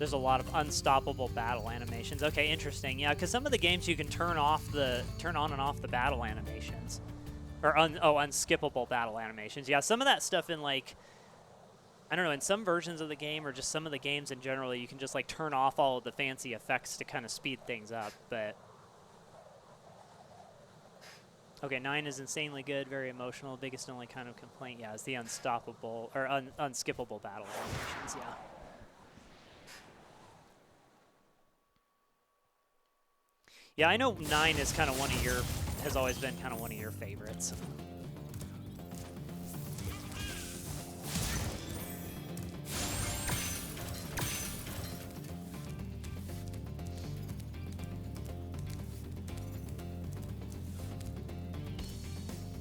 There's a lot of unstoppable battle animations. Okay, interesting. Yeah, because some of the games you can turn on and off the battle animations, or unskippable battle animations. Yeah, some of that stuff in like, I don't know, in some versions of the game or just some of the games in general, you can just like turn off all of the fancy effects to kind of speed things up. But okay, 9 is insanely good, very emotional. Biggest only kind of complaint, yeah, is the unstoppable or unskippable battle animations. Yeah. Yeah, I know 9 is kind of has always been kind of one of your favorites.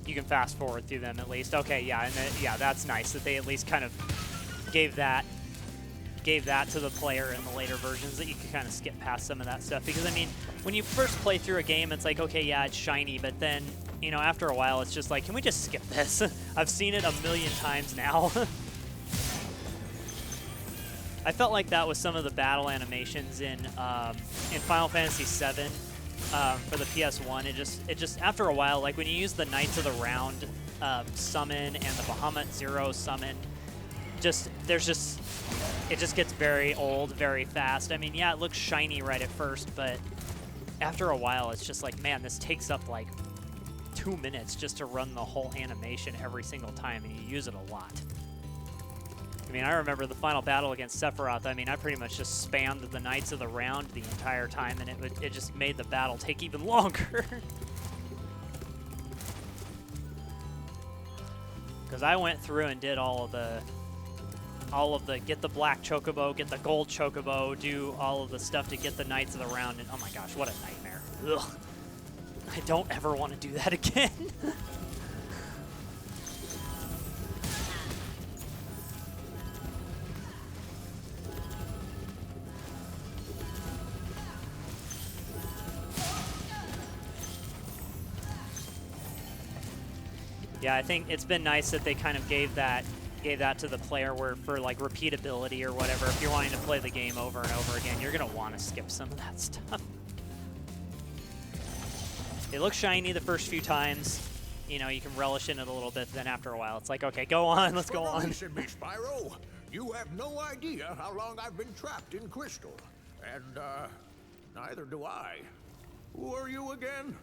You can fast forward through them at least. Okay, yeah, and yeah, that's nice that they at least kind of gave that to the player in the later versions, that you can kind of skip past some of that stuff. Because I mean, when you first play through a game, it's like, okay, yeah, it's shiny, but then, you know, after a while, it's just like, can we just skip this? I've seen it a million times now. I felt like that was some of the battle animations in Final Fantasy VII for the PS1. It just after a while, like when you use the Knights of the Round summon and the Bahamut Zero summon, it just gets very old very fast. I mean, yeah, it looks shiny right at first, but after a while, it's just like, man, this takes up like 2 minutes just to run the whole animation every single time, and you use it a lot. I mean, I remember the final battle against Sephiroth. I mean, I pretty much just spammed the Knights of the Round the entire time, and it just made the battle take even longer. Because I went through and did all of the get the black chocobo, get the gold chocobo, do all of the stuff to get the Knights of the Round, and oh my gosh, what a nightmare. Ugh. I don't ever want to do that again. Yeah, I think it's been nice that they kind of gave that to the player, where for like repeatability or whatever, if you're wanting to play the game over and over again, you're going to want to skip some of that stuff. It looks shiny the first few times. You know, you can relish in it a little bit, then after a while, it's like, okay, go on, let's go on. Listen, me, Spyro, you have no idea how long I've been trapped in Crystal. And, neither do I. Who are you again?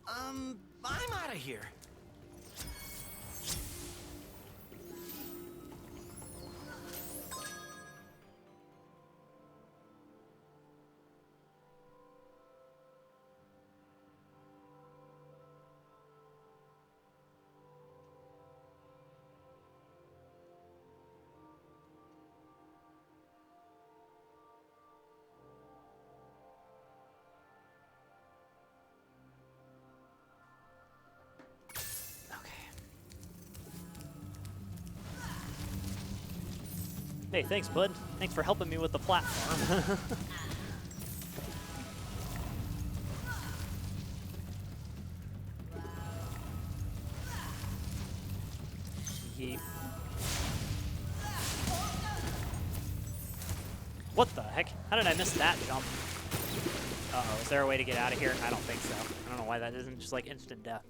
I'm out of here. Hey, thanks, bud. Thanks for helping me with the platform. Yeet. What the heck? How did I miss that jump? Uh-oh, is there a way to get out of here? I don't think so. I don't know why that isn't just like instant death.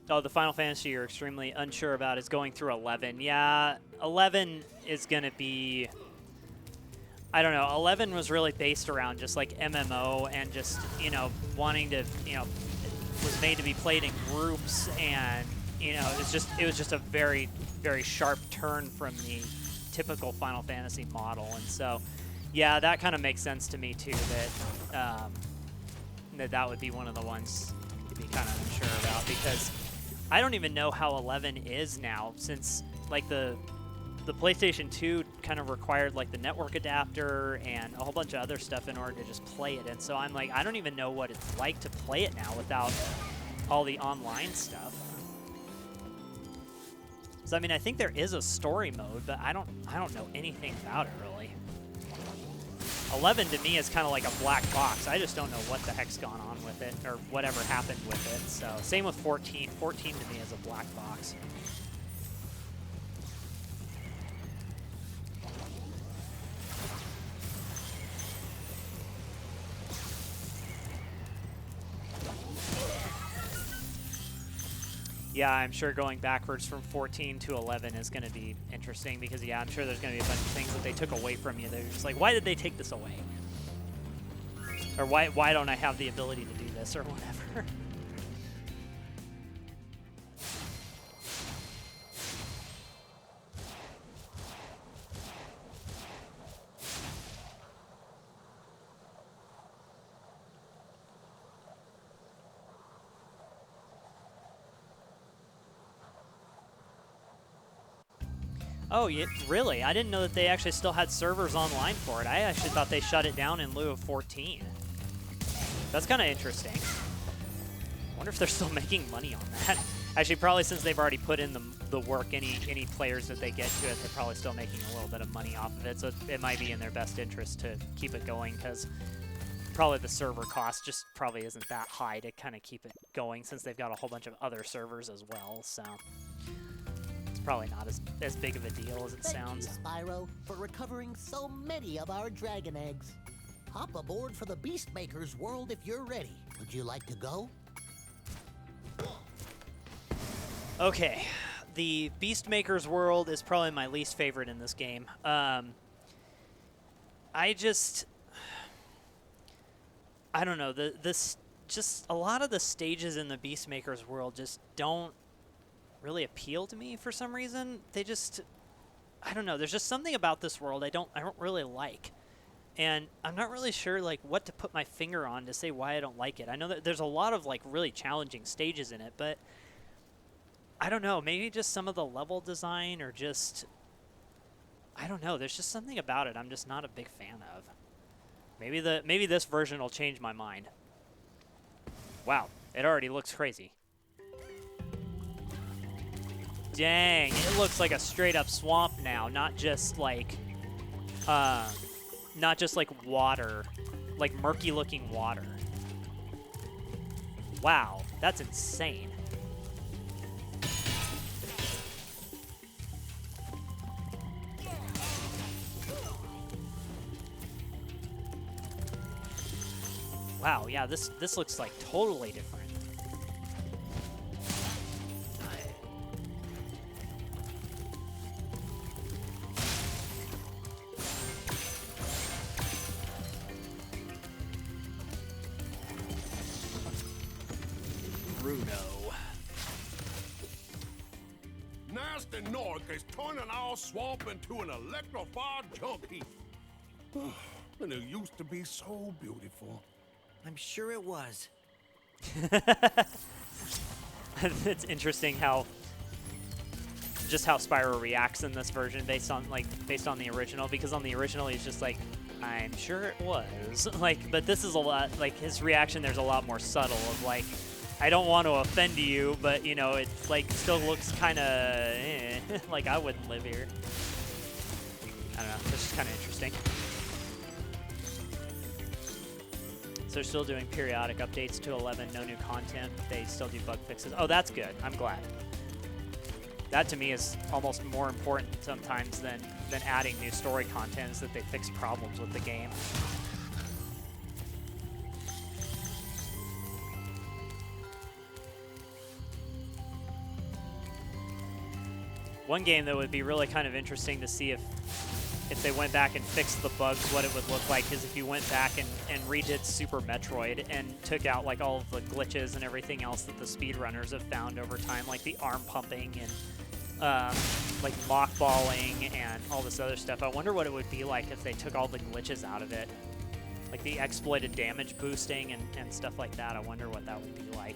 Oh, the Final Fantasy you're extremely unsure about is going through 11. Yeah, 11 is going to be... I don't know. 11 was really based around just like MMO and just, you know, wanting to, you know, it was made to be played in groups, and, you know, it was just a very, very sharp turn from the typical Final Fantasy model. And so, yeah, that kind of makes sense to me too, that that would be one of the ones to be kind of unsure about, because I don't even know how 11 is now, since like the PlayStation 2 kind of required like the network adapter and a whole bunch of other stuff in order to just play it. And so I'm like, I don't even know what it's like to play it now without all the online stuff. So I mean, I think there is a story mode, but I don't know anything about it really. 11 to me is kind of like a black box. I just don't know what the heck's gone on with it or whatever happened with it. So same with 14. 14 to me is a black box. Yeah, I'm sure going backwards from 14 to 11 is going to be interesting because, yeah, I'm sure there's going to be a bunch of things that they took away from you. They're just like, why did they take this away? Or why don't I have the ability to do this or whatever? Oh, yeah, really? I didn't know that they actually still had servers online for it. I actually thought they shut it down in lieu of 14. That's kind of interesting. I wonder if they're still making money on that. Actually, probably since they've already put in the work, any players that they get to it, they're probably still making a little bit of money off of it. So it might be in their best interest to keep it going because probably the server cost just probably isn't that high to kind of keep it going since they've got a whole bunch of other servers as well. So it's probably not as big of a deal as it sounds. Thank you, Spyro, for recovering so many of our dragon eggs. Hop aboard for the Beastmaker's world if you're ready. Would you like to go? Okay, the Beastmaker's world is probably my least favorite in this game. I don't know, just a lot of the stages in the Beastmaker's world just don't really appeal to me for some reason. They just, I don't know, there's just something about this world I don't really like. And I'm not really sure like what to put my finger on to say why I don't like it. I know that there's a lot of like really challenging stages in it, but I don't know, maybe just some of the level design or just, I don't know, there's just something about it I'm just not a big fan of. Maybe this version will change my mind. Wow, it already looks crazy. Dang, it looks like a straight up swamp now, not just like water, like murky looking water. Wow, that's insane. Wow, yeah, this looks like totally different. Bruno. Nasty Nork is turning our swamp into an electrified junk heap. And it used to be so beautiful. I'm sure it was. It's interesting how Spyro reacts in this version based on the original, because on the original he's just like, I'm sure it was. Like, but this is a lot, like his reaction there's a lot more subtle of like, I don't want to offend you, but you know, it's like still looks kind of like I wouldn't live here. I don't know, it's just kind of interesting. So they're still doing periodic updates to 11, no new content. They still do bug fixes. Oh, that's good. I'm glad. That to me is almost more important sometimes than adding new story content, is that they fix problems with the game. One game that would be really kind of interesting to see if they went back and fixed the bugs, what it would look like is if you went back and redid Super Metroid and took out like all of the glitches and everything else that the speedrunners have found over time, like the arm pumping and like mockballing and all this other stuff. I wonder what it would be like if they took all the glitches out of it, like the exploited damage boosting and stuff like that. I wonder what that would be like.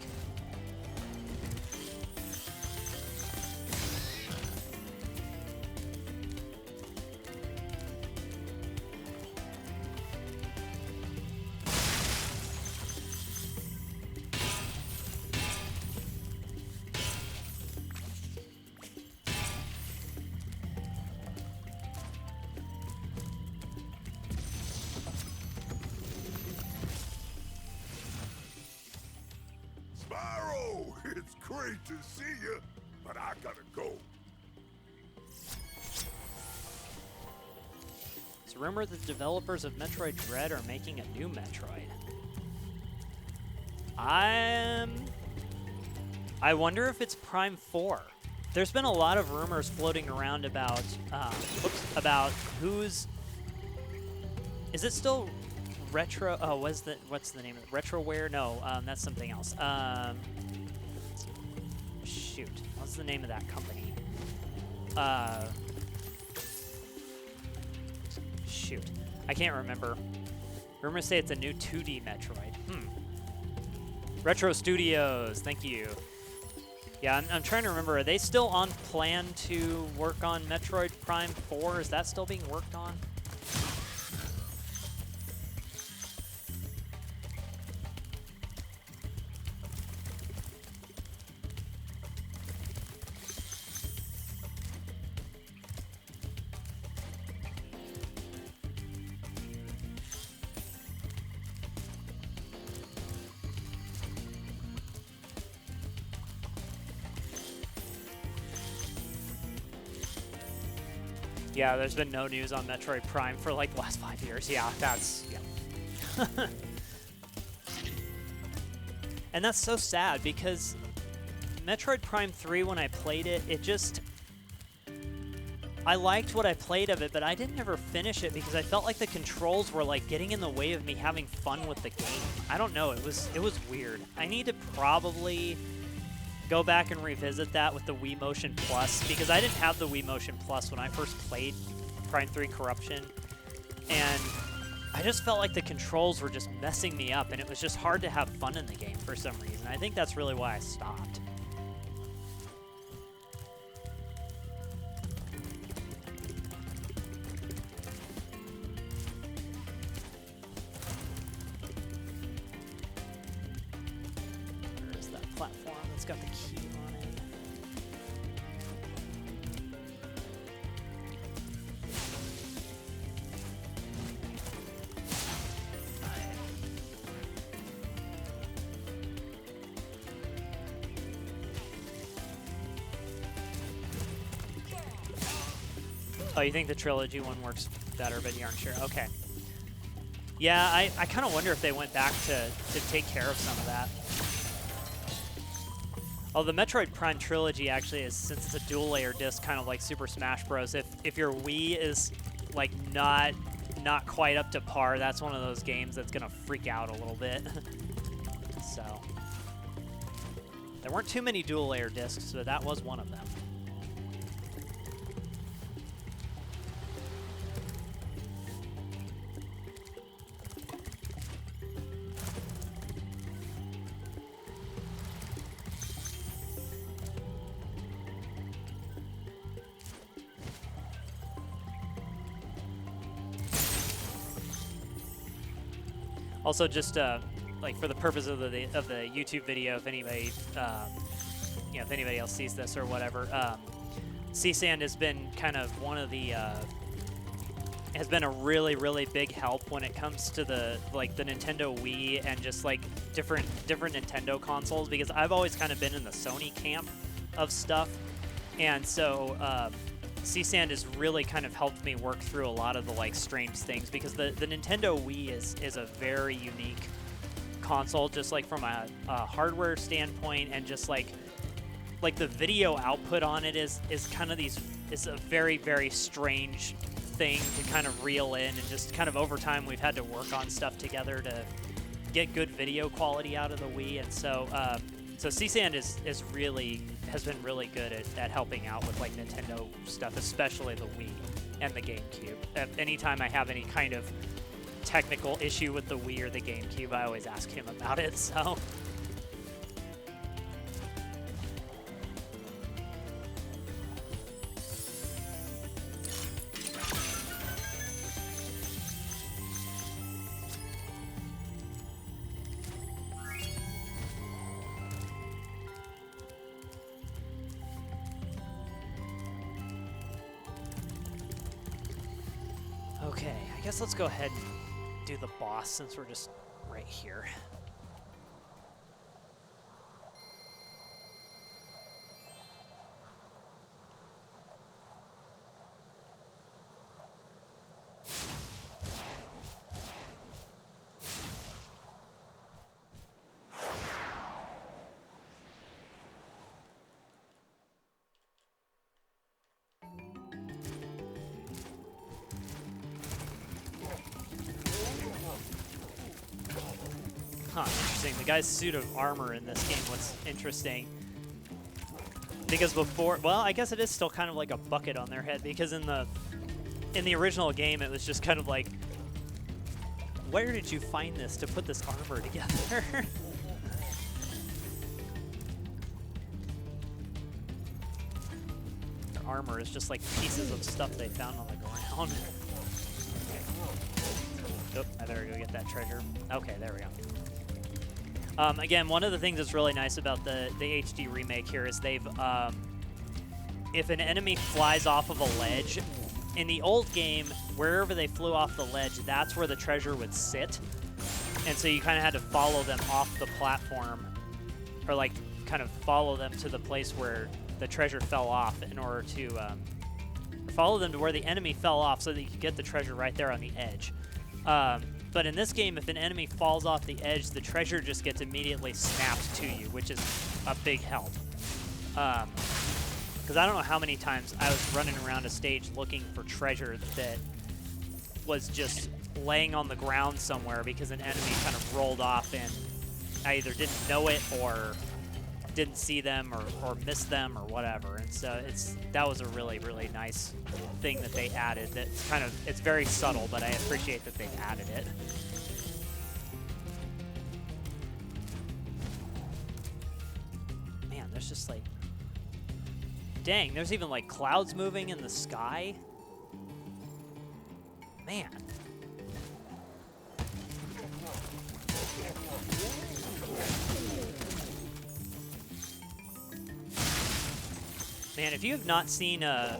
Spyro, it's great to see you, but I gotta go. It's rumored that the developers of Metroid Dread are making a new Metroid. I wonder if it's Prime 4. There's been a lot of rumors floating around about, about who's... Is it still Retro... Oh, what's the name of it? Retroware? No, that's something else. Shoot. What's the name of that company? Shoot. I can't remember. Rumors say it's a new 2D Metroid. Retro Studios, thank you. Yeah, I'm trying to remember. Are they still on plan to work on Metroid Prime 4? Is that still being worked on? Yeah, there's been no news on Metroid Prime for like the last 5 years. Yeah, that's... yeah. And that's so sad because Metroid Prime 3, when I played it, it just... I liked what I played of it, but I didn't ever finish it because I felt like the controls were like getting in the way of me having fun with the game. I don't know, it was weird. I need to probably go back and revisit that with the Wii Motion Plus, because I didn't have the Wii Motion Plus when I first played Prime 3 Corruption, and I just felt like the controls were just messing me up, and it was just hard to have fun in the game for some reason. I think that's really why I stopped. Where's that platform that's got the key on it? Oh, you think the trilogy one works better, but you aren't sure? Okay. Yeah, I kind of wonder if they went back to take care of some of that. Oh, the Metroid Prime trilogy actually is, since it's a dual layer disc, kind of like Super Smash Bros. If your Wii is like not quite up to par, that's one of those games that's gonna freak out a little bit. So there weren't too many dual layer discs, but that was one of them. Also, just like for the purpose of the YouTube video, if anybody, you know, if anybody else sees this or whatever, CSAND has been kind of one of the has been a really big help when it comes to the Nintendo Wii and just like different Nintendo consoles, because I've always kind of been in the Sony camp of stuff, and so CSAND has really kind of helped me work through a lot of the like strange things, because the Nintendo Wii is a very unique console, just like from a hardware standpoint, and just like the video output on it is kind of is a very strange thing to kind of reel in, and just kind of over time we've had to work on stuff together to get good video quality out of the Wii, and so so CSAND has been really good at helping out with like Nintendo stuff, especially the Wii and the GameCube. Anytime I have any kind of technical issue with the Wii or the GameCube, I always ask him about it, so. Okay, I guess let's go ahead and do the boss since we're just right here. Huh, interesting. The guy's suit of armor in this game was interesting. Because before, well, I guess it is still kind of like a bucket on their head, because in the original game it was just kind of like, where did you find this to put this armor together? Their armor is just like pieces of stuff they found on the ground. Oh, I better go get that treasure. Okay, there we go. Again, one of the things that's really nice about the HD remake here is they've, if an enemy flies off of a ledge, in the old game, wherever they flew off the ledge, that's where the treasure would sit. And so you kind of had to follow them off the platform, or like kind of follow them to the place where the treasure fell off in order to, follow them to where the enemy fell off so that you could get the treasure right there on the edge. But in this game, if an enemy falls off the edge, the treasure just gets immediately snapped to you, which is a big help. Because I don't know how many times I was running around a stage looking for treasure that was just laying on the ground somewhere because an enemy kind of rolled off and I either didn't know it or didn't see them or missed them or whatever. And so that was a really, really nice thing that they added. That's kind of, it's very subtle, but I appreciate that they've added it. Man, there's just like, dang, there's even like clouds moving in the sky. Man. Man, if you have not seen, I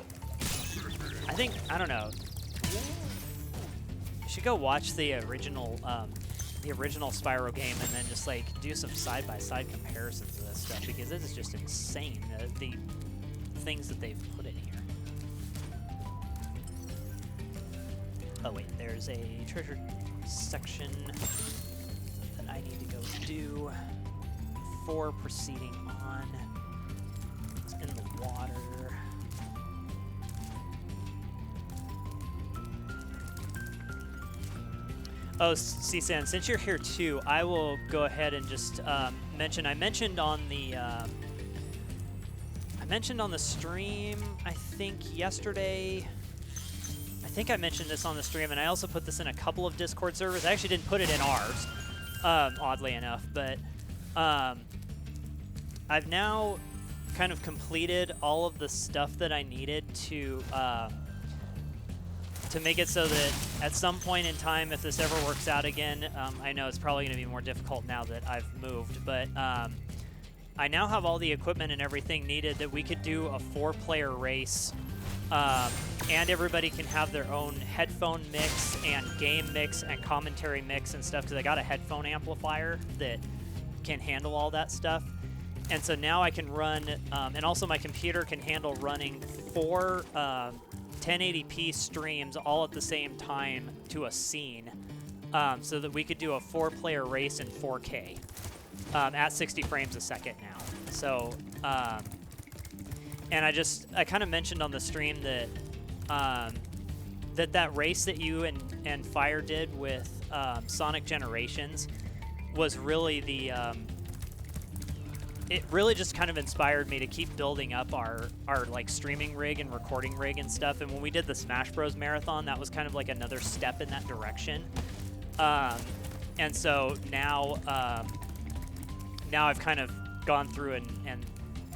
don't know, you should go watch the original Spyro game and then just like do some side-by-side comparisons of this stuff, because this is just insane, the things that they've put in here. Oh wait, there's a treasure section that I need to go do before proceeding on. In the water. Oh, C-San, since you're here too, I will go ahead and just mention. I mentioned on the stream, I think yesterday. I think I mentioned this on the stream, and I also put this in a couple of Discord servers. I actually didn't put it in ours, oddly enough, but I've now kind of completed all of the stuff that I needed to make it so that at some point in time, if this ever works out again, I know it's probably going to be more difficult now that I've moved, but I now have all the equipment and everything needed that we could do a 4-player race, and everybody can have their own headphone mix and game mix and commentary mix and stuff, because I got a headphone amplifier that can handle all that stuff. And so now I can run, and also my computer can handle running 4 1080p streams all at the same time to a scene, so that we could do a 4-player race in 4K at 60 frames a second now. So, and I kind of mentioned on the stream that that race that you and Fire did with Sonic Generations was really the it really just kind of inspired me to keep building up our like streaming rig and recording rig and stuff. And when we did the Smash Bros Marathon, that was kind of like another step in that direction. And so now I've kind of gone through and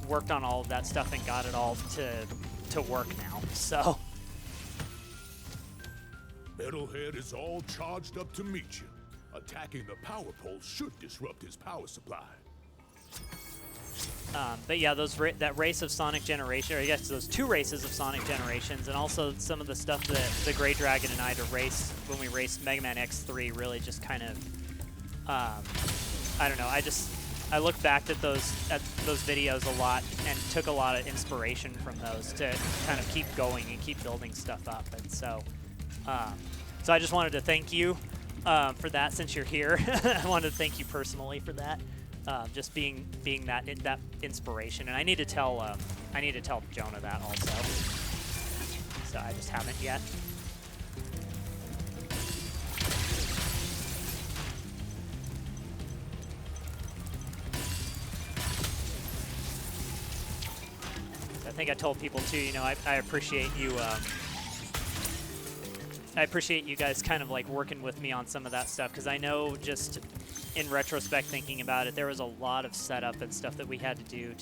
worked on all of that stuff and got it all to work now. So Metalhead is all charged up to meet you. Attacking the power pole should disrupt his power supply. But yeah, that race of Sonic Generation, or I guess those 2 races of Sonic Generations, and also some of the stuff that the Grey Dragon and I to race when we raced Mega Man X3 really just kind of, I don't know, I look back at those videos a lot and took a lot of inspiration from those to kind of keep going and keep building stuff up. And so, so I just wanted to thank you for that since you're here. I wanted to thank you personally for that. Just being that inspiration, and I need to tell Jonah that also. So I just haven't yet. think I told people too, you know, I appreciate you, I appreciate you guys kind of like working with me on some of that stuff, because I know just in retrospect thinking about it, there was a lot of setup and stuff that we had to do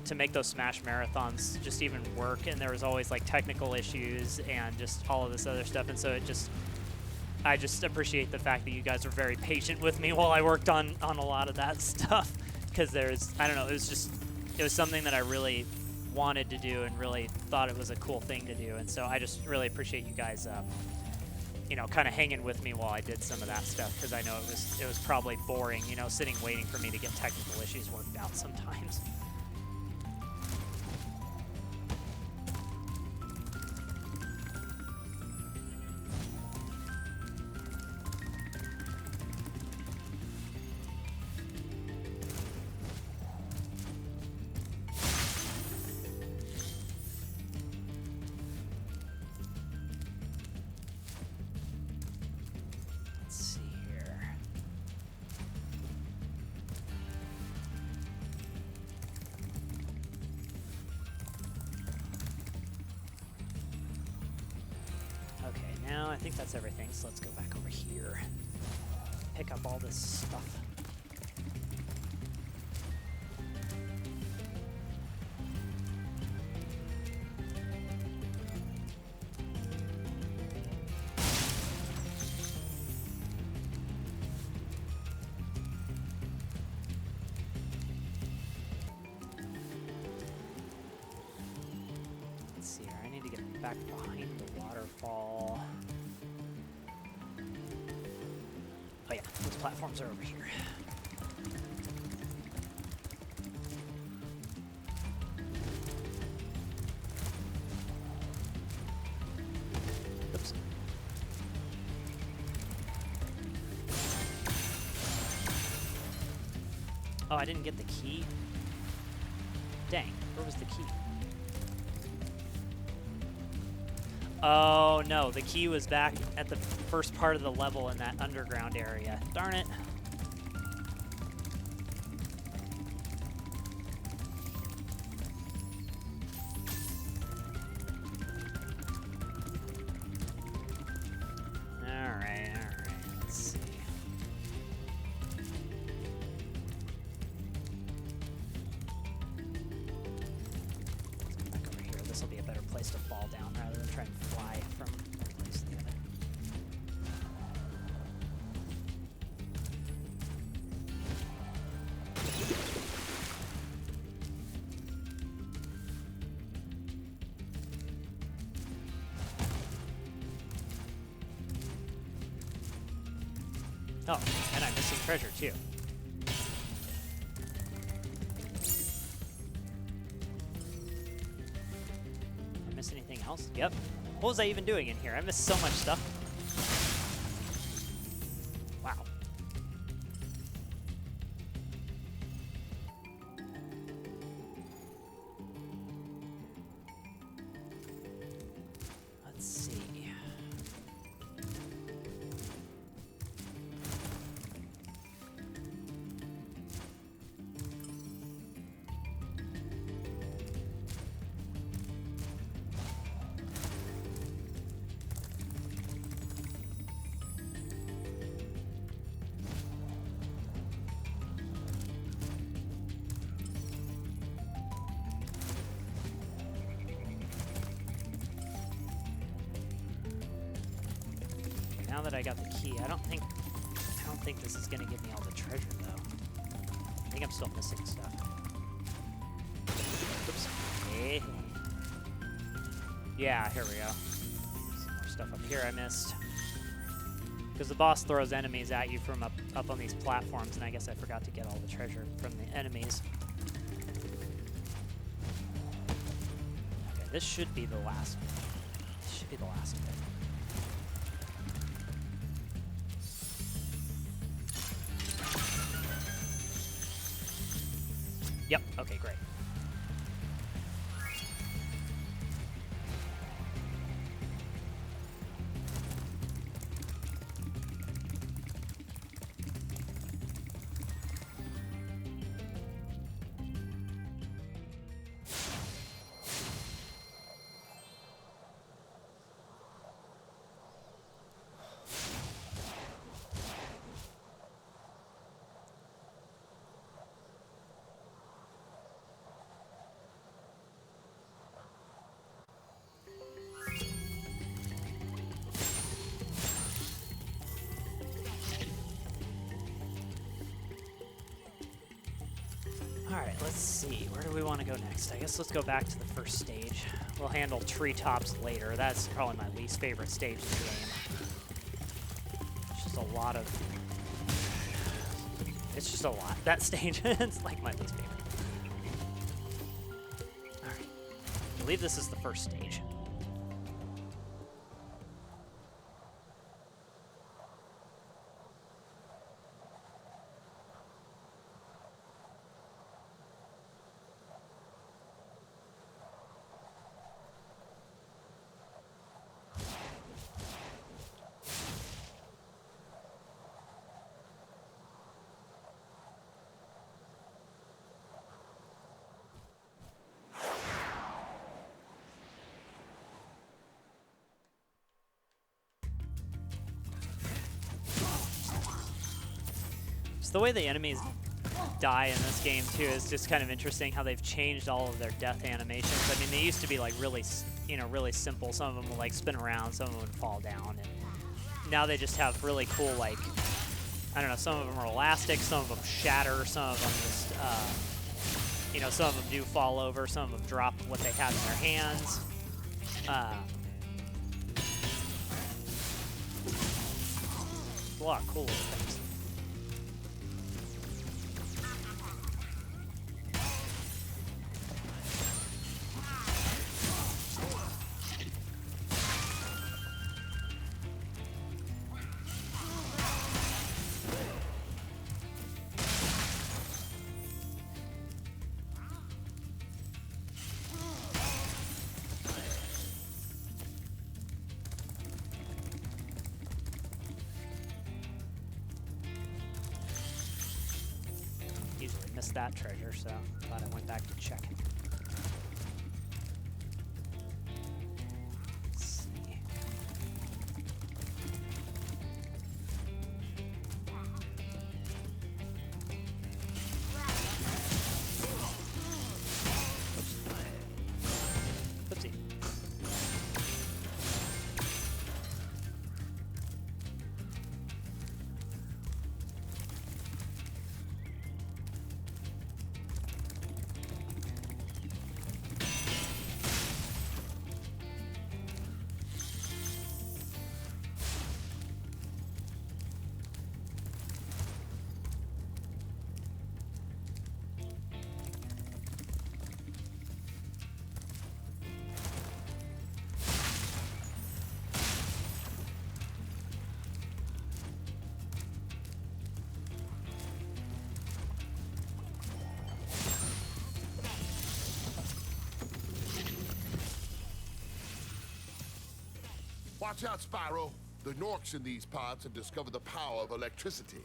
to make those Smash marathons just even work, and there was always like technical issues and just all of this other stuff, and so it just, I just appreciate the fact that you guys were very patient with me while I worked on a lot of that stuff, because there's, I don't know, it was something that I really wanted to do and really thought it was a cool thing to do, and so I just really appreciate you guys, you know, kind of hanging with me while I did some of that stuff, because I know it was probably boring, you know, sitting waiting for me to get technical issues worked out sometimes. I think that's everything, so let's go back over here. Pick up all this stuff. Let's see here, I need to get back behind the waterfall. Oh yeah, those platforms are over here. Oops. Oh, I didn't get the key? Dang, where was the key? Oh no, the key was back at the first part of the level in that underground area. Darn it. Alright, let's see. Let's go back over here. This will be a better place to fall down rather than try and fly from one place to the other. Oh, and I'm missing treasure too. Did I miss anything else? Yep. What was I even doing in here? I missed so much stuff. Wow. Let's see. Now that I got the key, I don't think this is gonna give me all the treasure though. I think I'm still missing stuff. Oops. Hey. Yeah, here we go. Some more stuff up here I missed. Because the boss throws enemies at you from up on these platforms, and I guess I forgot to get all the treasure from the enemies. Okay, this should be the last one. This should be the last bit. Yep, okay, great. Alright, let's see. Where do we want to go next? I guess let's go back to the first stage. We'll handle treetops later. That's probably my least favorite stage in the game. It's just a lot of... It's just a lot. That stage, it's like my least favorite. Alright. I believe this is the first stage. The way the enemies die in this game too is just kind of interesting how they've changed all of their death animations. I mean, they used to be like really, really simple. Some of them would like spin around, some of them would fall down, and now they just have really cool, like, I don't know, some of them are elastic, some of them shatter, some of them just, some of them do fall over, some of them drop what they have in their hands. A lot of cool little things. That treasure, so glad I went back to check it. Let's see. Oopsie. Watch out, Spyro. The Norks in these parts have discovered the power of electricity,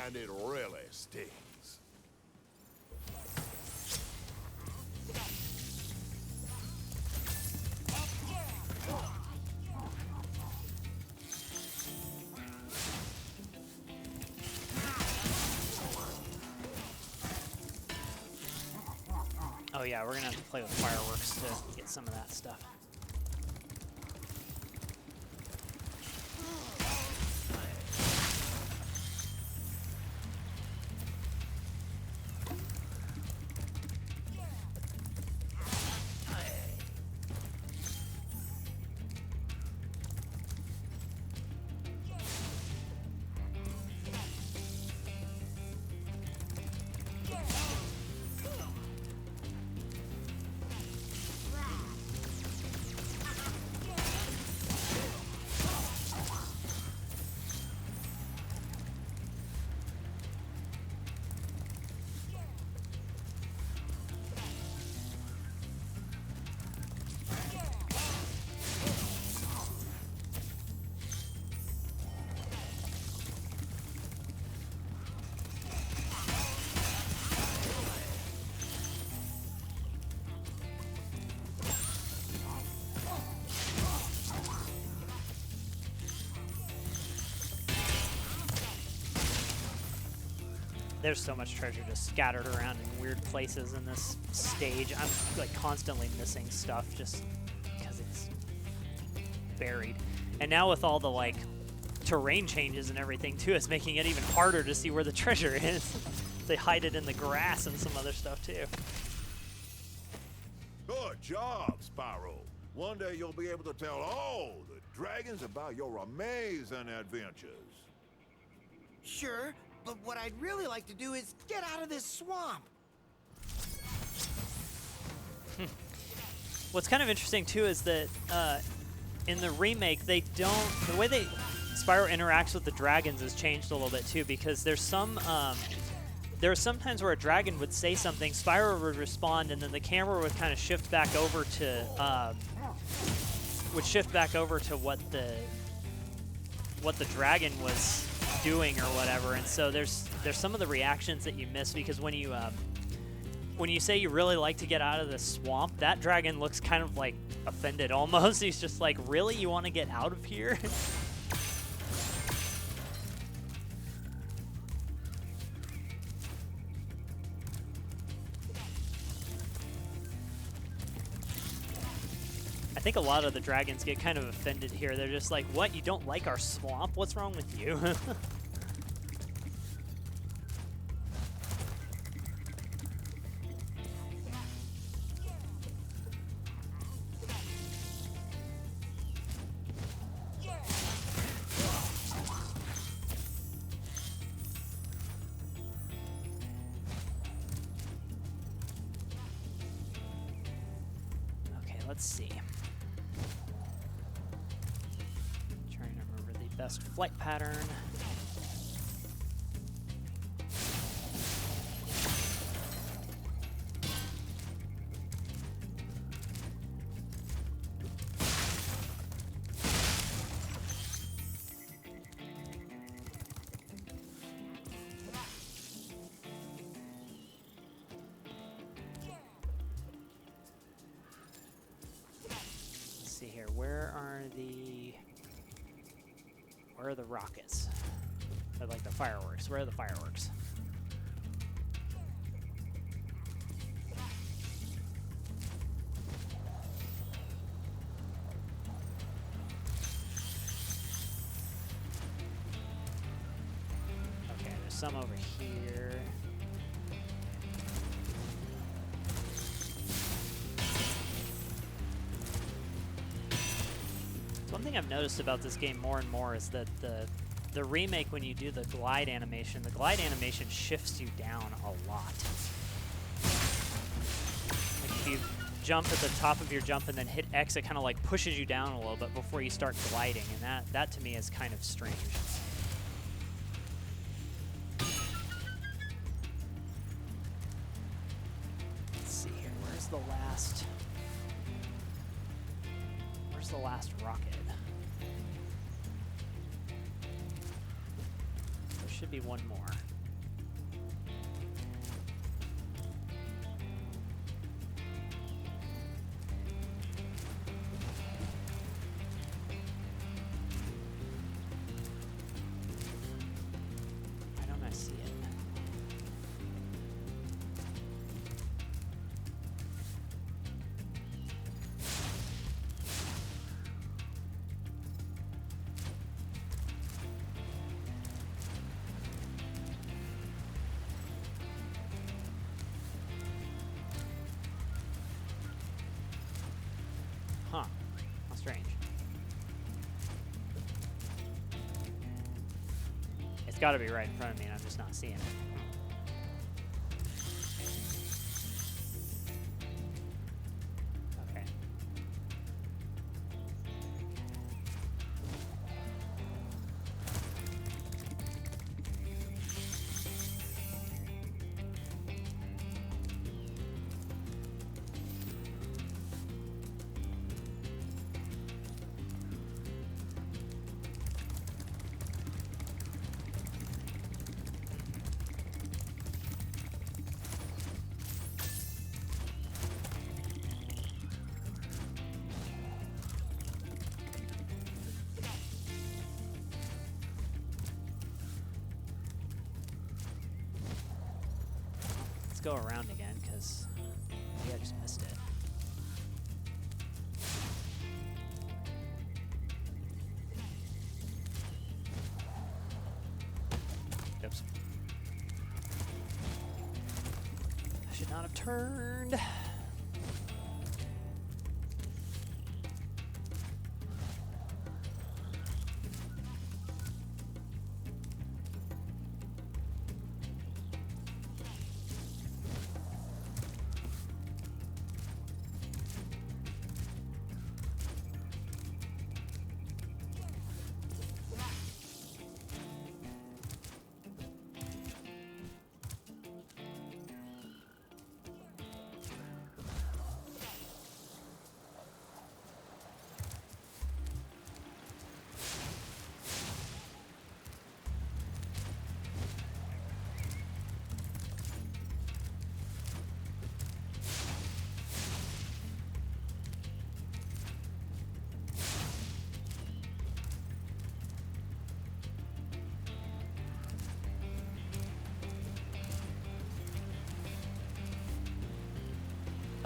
and it really stings. Oh yeah, we're gonna have to play with fireworks to get some of that stuff. There's so much treasure just scattered around in weird places in this stage. I'm like constantly missing stuff just because it's buried. And now with all the like terrain changes and everything too, it's making it even harder to see where the treasure is. They hide it in the grass and some other stuff too. Good job, Spyro. One day you'll be able to tell all the dragons about your amazing adventures. Sure, but what I'd really like to do is get out of this swamp. What's kind of interesting too is that in the remake, they don't. The way Spyro interacts with the dragons has changed a little bit too, because there's some. There are some times where a dragon would say something, Spyro would respond, and then the camera would kind of shift back over to what the dragon was doing or whatever. And so there's some of the reactions that you miss, because when you say you really like to get out of the swamp, that dragon looks kind of like offended almost. He's just like, really, you want to get out of here? I think a lot of the dragons get kind of offended here. They're just like, what, you don't like our swamp? What's wrong with you? Okay, let's see. Trying to remember the best flight pattern. Here, where are the rockets? I like the fireworks. Where are the fireworks? Okay, there's some over here. One thing I've noticed about this game more and more is that the remake, when you do the glide animation shifts you down a lot. Like if you jump at the top of your jump and then hit X, it kind of like pushes you down a little bit before you start gliding, and that to me is kind of strange. Let's see here, where's the last rocket? There should be one more. Why don't I see it? Huh. How strange. It's got to be right in front of me and I'm just not seeing it. Okay. Let's go around again, because maybe I just missed it. Oops. should not have turned.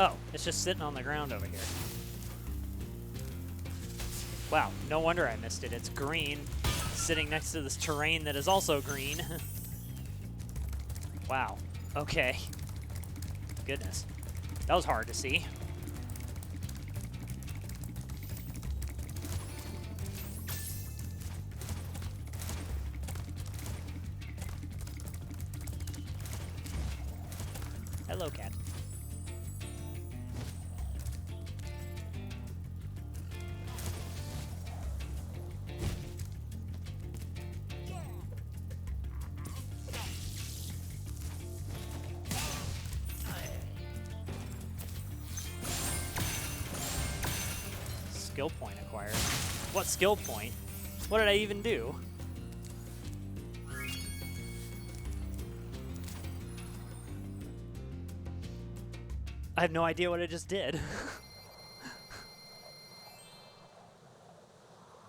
Oh, it's just sitting on the ground over here. Wow, no wonder I missed it. It's green, sitting next to this terrain that is also green. Wow, okay. Goodness. That was hard to see. Hello, cat. Skill point acquired. What skill point? What did I even do? I have no idea what I just did.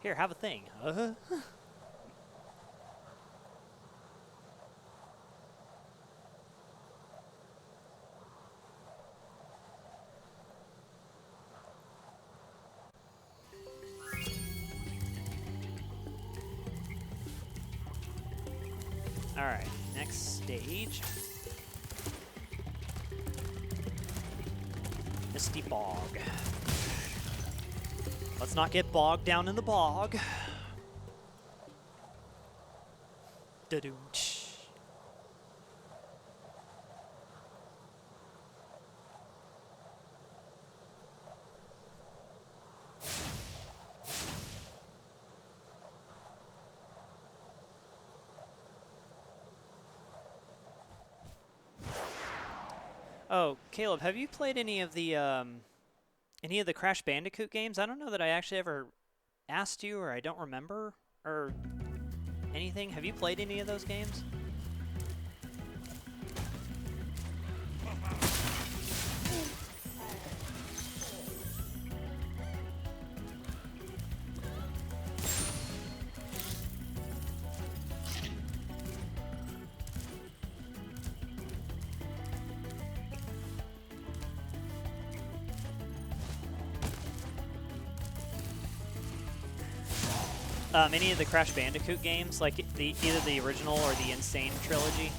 Here, have a thing. Alright, next stage. Misty Bog. Let's not get bogged down in the bog. Da-doom-tsh. Oh, Caleb, have you played any of the Crash Bandicoot games? I don't know that I actually ever asked you, or I don't remember, or anything. Have you played any of those games? Any of the Crash Bandicoot games, like either the original or the Insane trilogy?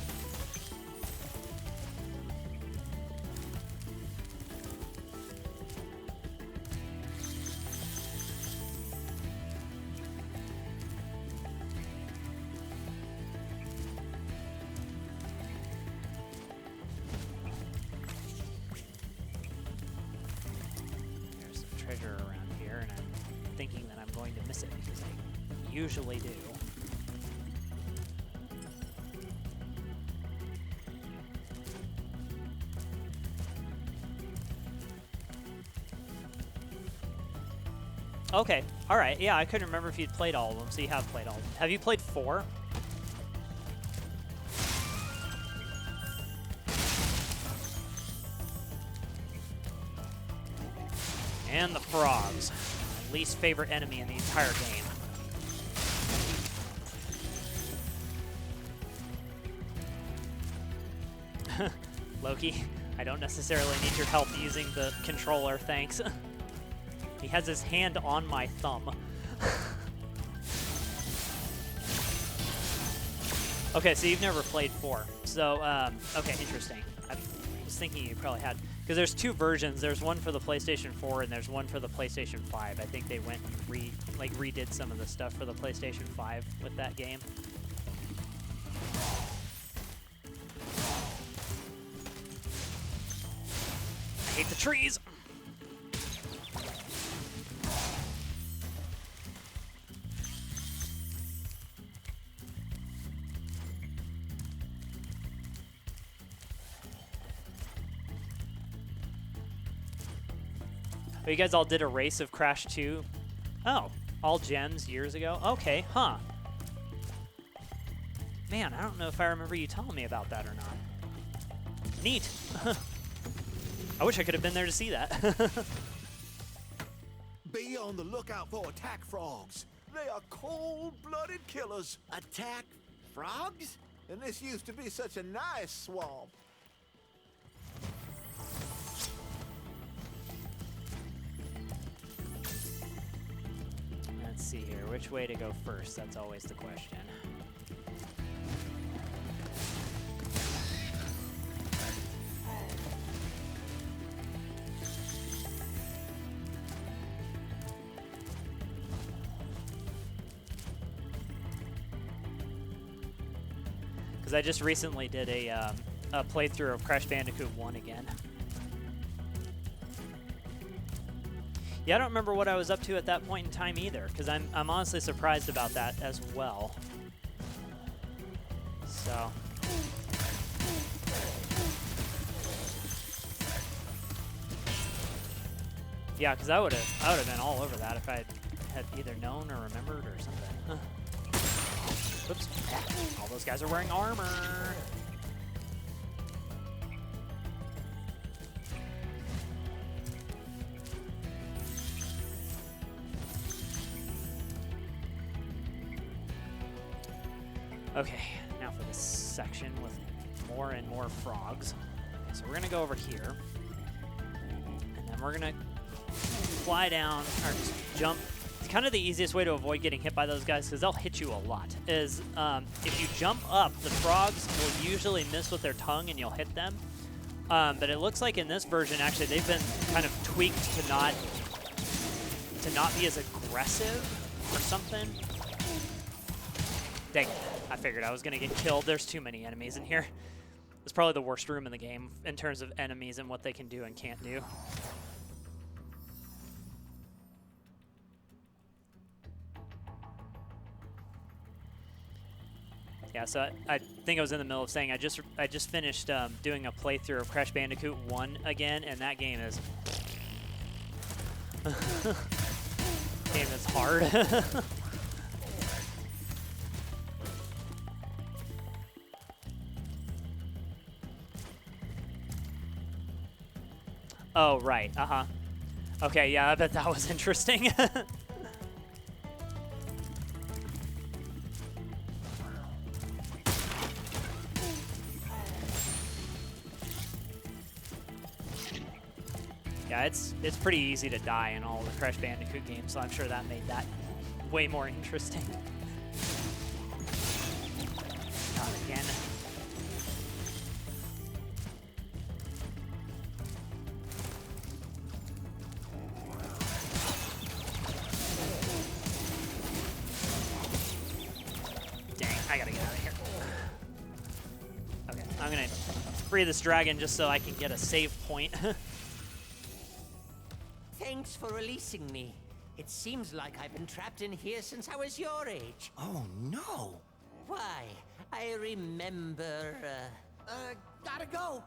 There's some treasure around here, and I'm thinking that I'm going to miss it because I usually do. Okay, alright, yeah, I couldn't remember if you'd played all of them, so you have played all of them. Have you played 4? And the frogs. My least favorite enemy in the entire game. Loki, I don't necessarily need your help using the controller, thanks. He has his hand on my thumb. Okay, so you've never played 4. So, okay, interesting. was thinking you probably had, because there's two versions. There's one for the PlayStation 4 and there's one for the PlayStation 5. I think they went and redid some of the stuff for the PlayStation 5 with that game. I hate the trees. Oh, you guys all did a race of Crash 2? Oh, all gems years ago? Okay, huh. Man, I don't know if I remember you telling me about that or not. Neat. I wish I could have been there to see that. Be on the lookout for attack frogs. They are cold-blooded killers. Attack frogs? And this used to be such a nice swamp. Let's see here. Which way to go first? That's always the question. Because I just recently did a playthrough of Crash Bandicoot 1 again. Yeah, I don't remember what I was up to at that point in time either, because I'm honestly surprised about that as well. So. Yeah, because I would have been all over that if I had either known or remembered or something. Huh. Whoops. All those guys are wearing armor. Okay, now for this section with more and more frogs. Okay, so we're gonna go over here, and then we're gonna fly down, or just jump. It's kind of the easiest way to avoid getting hit by those guys, because they'll hit you a lot, is if you jump up, the frogs will usually miss with their tongue and you'll hit them. But it looks like in this version, actually, they've been kind of tweaked to not be as aggressive or something. Dang it. I figured I was going to get killed. There's too many enemies in here. It's probably the worst room in the game in terms of enemies and what they can do and can't do. Yeah, so I think I was in the middle of saying I just finished doing a playthrough of Crash Bandicoot 1 again, and that game is game is hard. Oh, right. Uh-huh. Okay, yeah, I bet that was interesting. Yeah, it's pretty easy to die in all the Crash Bandicoot games, so I'm sure that made that way more interesting. Not again. I gotta get out of here. Okay, I'm gonna free this dragon just so I can get a save point. Thanks for releasing me. It seems like I've been trapped in here since I was your age. Oh, no. Why, I remember, Gotta go.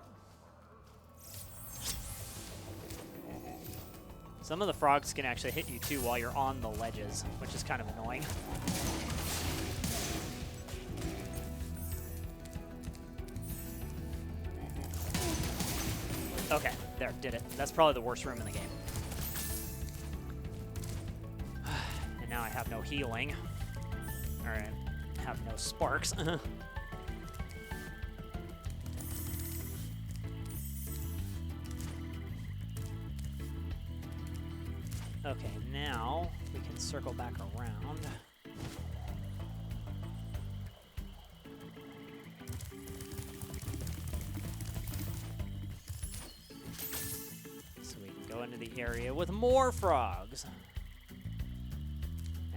Some of the frogs can actually hit you too while you're on the ledges, which is kind of annoying. Okay, there, did it. That's probably the worst room in the game. And now I have no healing. Or I have no sparks. Okay, now we can circle back around. into the area with more frogs.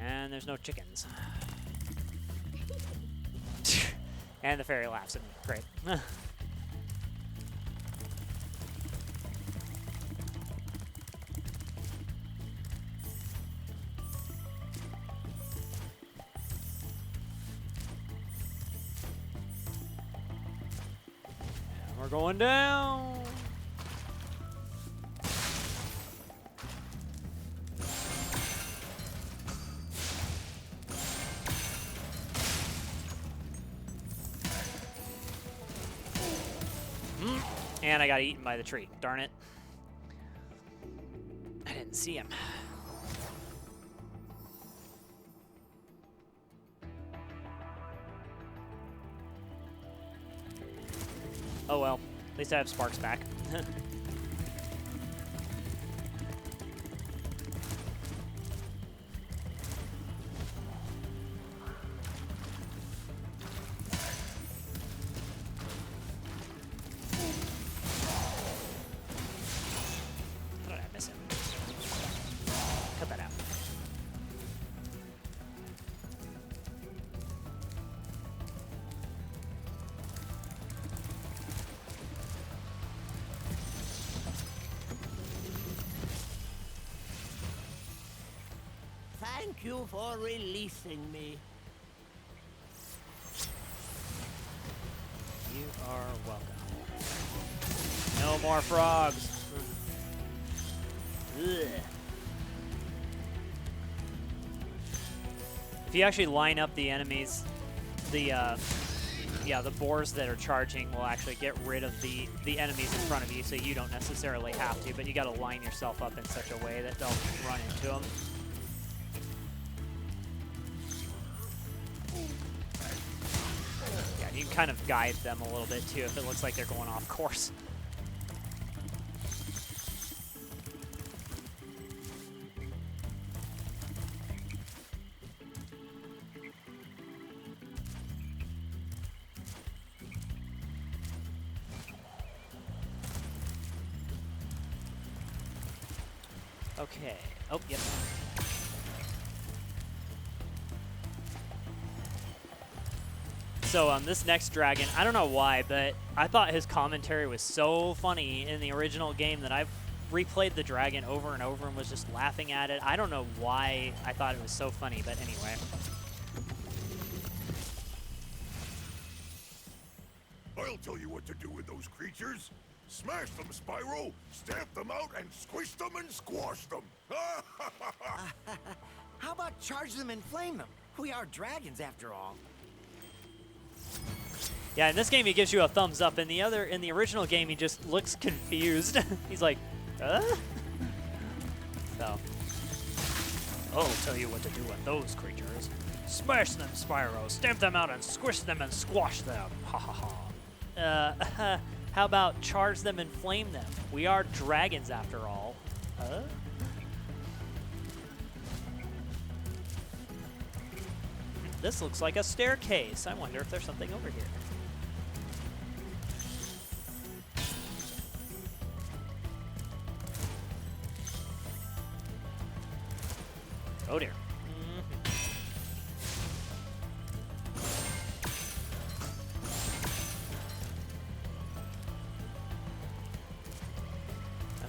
And there's no chickens. And the fairy laughs at me. Great. And we're going down. And I got eaten by the tree. Darn it. I didn't see him. Oh well. At least I have sparks back. Thank you for releasing me. You are welcome. No more frogs. Ugh. If you actually line up the enemies, the boars that are charging will actually get rid of the enemies in front of you, so you don't necessarily have to, but you got to line yourself up in such a way that they'll run into them. Yeah, you can kind of guide them a little bit too if it looks like they're going off course. Okay. Oh, yep. So this next dragon, I don't know why, but I thought his commentary was so funny in the original game that I've replayed the dragon over and over and was just laughing at it. I don't know why I thought it was so funny, but anyway. I'll tell you what to do with those creatures. Smash them, Spyro! Stamp them out and squish them and squash them! How about charge them and flame them? We are dragons after all. Yeah, in this game he gives you a thumbs up. In the original game he just looks confused. He's like, So. I'll tell you what to do with those creatures. Smash them, Spyro. Stamp them out and squish them and squash them. Ha ha ha. How about charge them and flame them? We are dragons after all. This looks like a staircase. I wonder if there's something over here. Oh dear.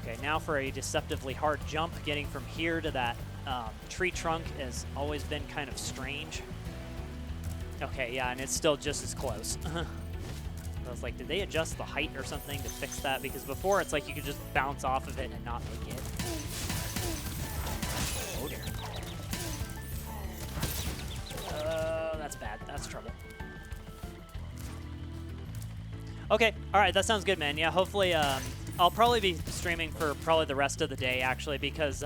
Okay, now for a deceptively hard jump. Getting from here to that tree trunk has always been kind of strange. Okay, yeah, and it's still just as close. I was like, did they adjust the height or something to fix that? Because before it's like you could just bounce off of it and not make it. Oh dear. That's bad. That's trouble. Okay, all right, that sounds good, man. Yeah, hopefully, I'll probably be streaming for probably the rest of the day, actually, because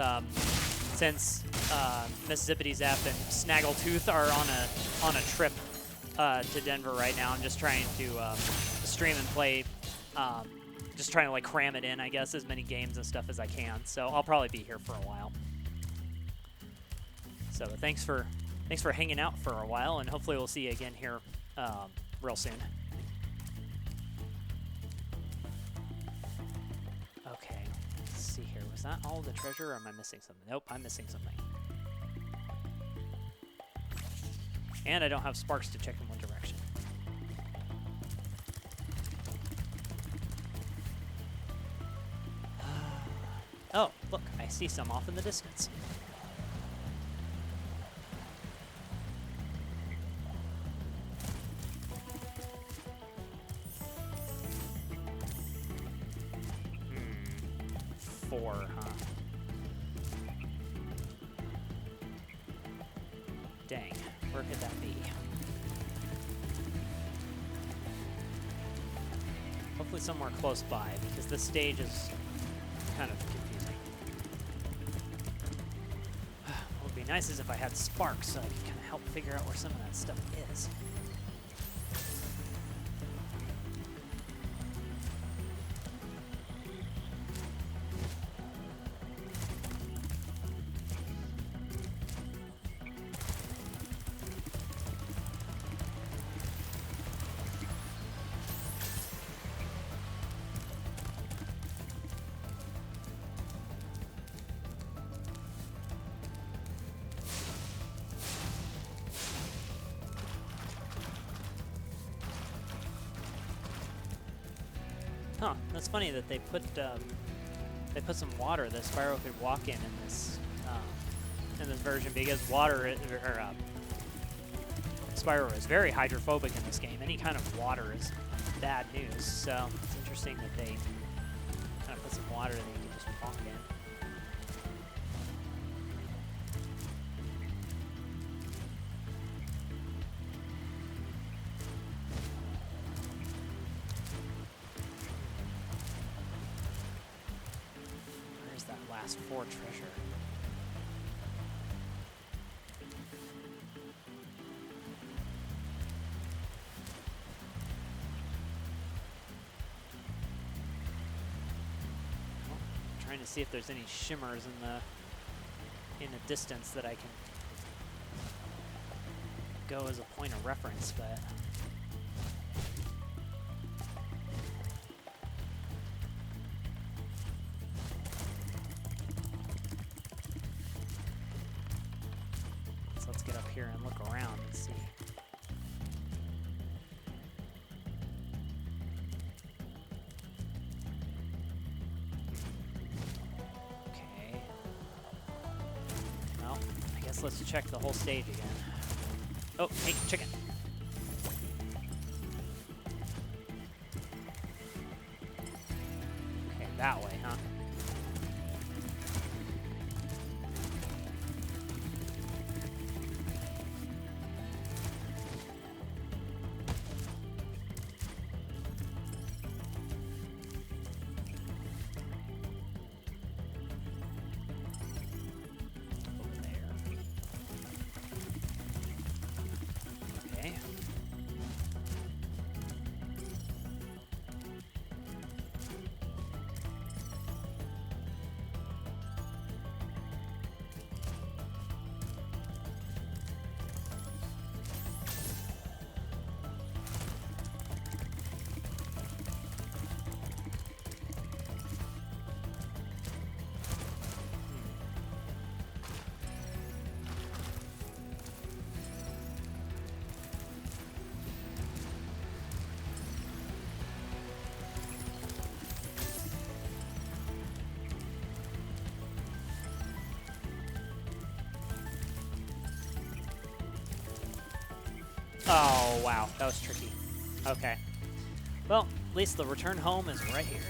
since Mississippi Zap and Snaggletooth are on a trip to Denver right now, I'm just trying to stream and play, just trying to like cram it in, I guess, as many games and stuff as I can. So I'll probably be here for a while. So thanks for hanging out for a while, and hopefully we'll see you again here real soon. Okay, let's see here. Was Is that all the treasure, or am I missing something? Nope, I'm missing something. And I don't have sparks to check in one direction. Oh, look, I see some off in the distance. Four, huh? Dang, where could that be? Hopefully somewhere close by, because this stage is kind of confusing. What would be nice is if I had sparks, so I could kind of help figure out where some of that stuff is. Huh, that's funny that they put some water that Spyro could walk in this version, because water Spyro is very hydrophobic in this game. Any kind of water is bad news, so it's interesting that they kind of put some water that you can just walk in. Last 4 treasure. Well, I'm trying to see if there's any shimmers in the distance that I can go as a point of reference, but let's get up here and look around and see. Okay. Well, I guess let's check the whole stage again. Oh, hey, chicken. Okay, that way, huh? Oh, wow. That was tricky. Okay. Well, at least the return home is right here.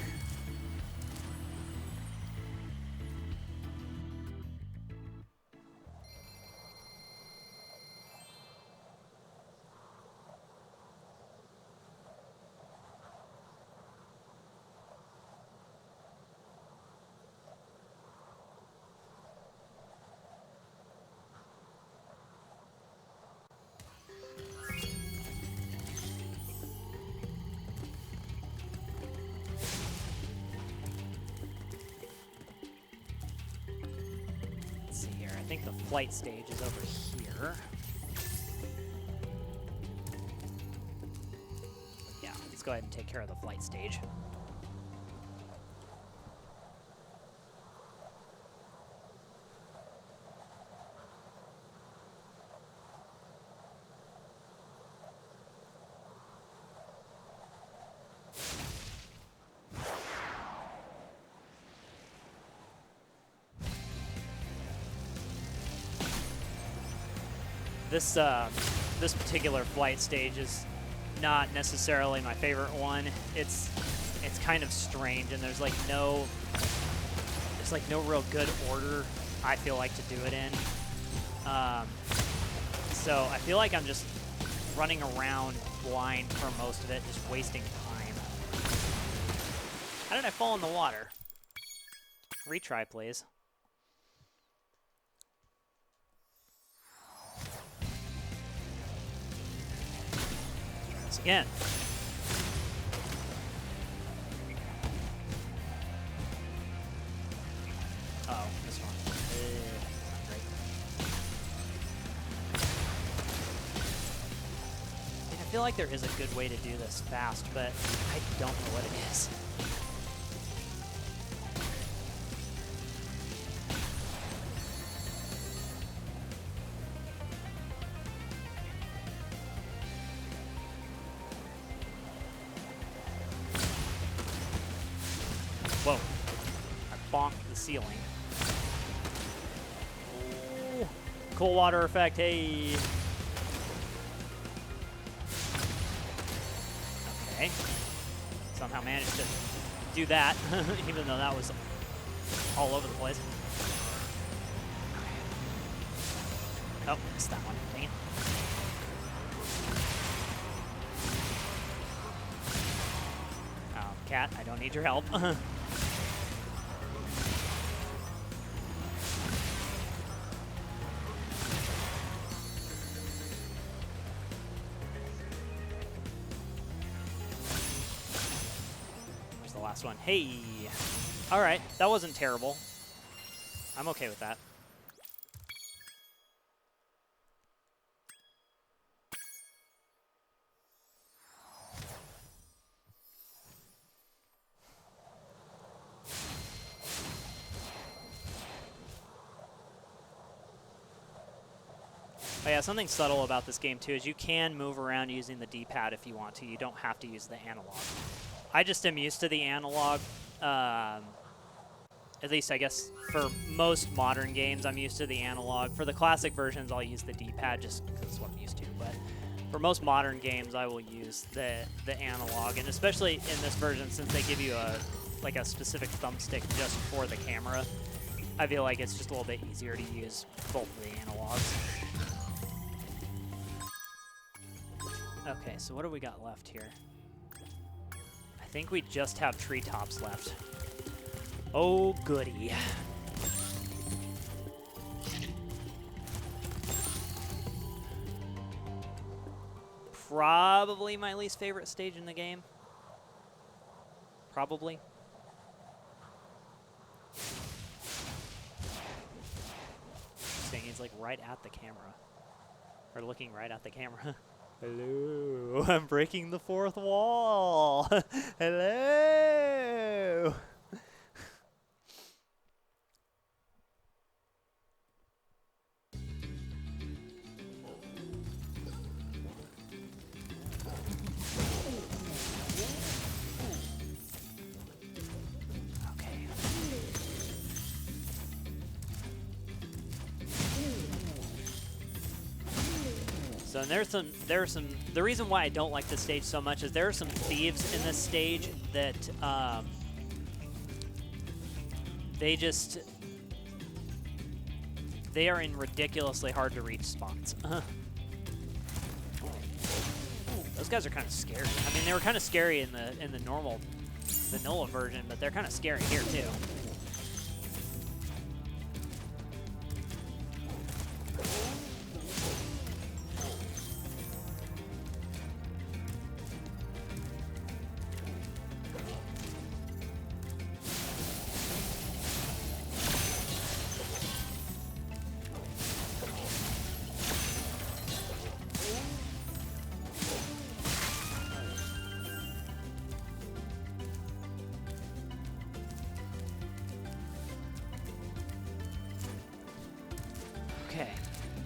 I think the flight stage is over here. Yeah, let's go ahead and take care of the flight stage. this particular flight stage is not necessarily my favorite one. It's kind of strange, and there's like no real good order I feel like to do it in. So I feel like I'm just running around blind for most of it, just wasting time. How did I fall in the water? Retry, please. Once again. Uh-oh, this one. Not great. I mean, I feel like there is a good way to do this fast, but I don't know what it is. Whoa. I bonked the ceiling. Ooh. Cool water effect, hey. Okay. Somehow managed to do that, even though that was all over the place. Oh, missed that one. Dang it. Oh, cat, I don't need your help. Last one. Hey! Alright, that wasn't terrible. I'm okay with that. Oh yeah, something subtle about this game too is you can move around using the D-pad if you want to. You don't have to use the analog. I just am used to the analog, at least I guess for most modern games I'm used to the analog. For the classic versions I'll use the D-pad just because it's what I'm used to, but for most modern games I will use the analog, and especially in this version since they give you a specific thumbstick just for the camera, I feel like it's just a little bit easier to use both of the analogs. Okay, so what do we got left here? I think we just have treetops left. Oh, goody. Probably my least favorite stage in the game. Probably. Saying he's like right at the camera. Or looking right at the camera. Hello, I'm breaking the fourth wall. Hello. Okay. So the reason why I don't like this stage so much is there are some thieves in this stage that they are in ridiculously hard to reach spots. Those guys are kind of scary. I mean, they were kind of scary in the normal vanilla version, but they're kind of scary here too.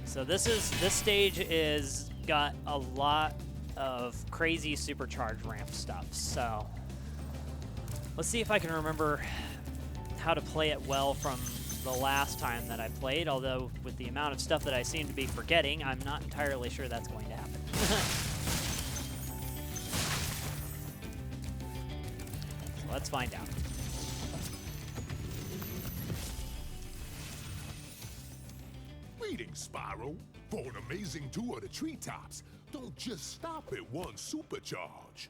So this stage is got a lot of crazy supercharged ramp stuff. So let's see if I can remember how to play it well from the last time that I played, although with the amount of stuff that I seem to be forgetting, I'm not entirely sure that's going to happen. So let's find out. Greetings, Spyro. For an amazing tour of the treetops, don't just stop at one supercharge.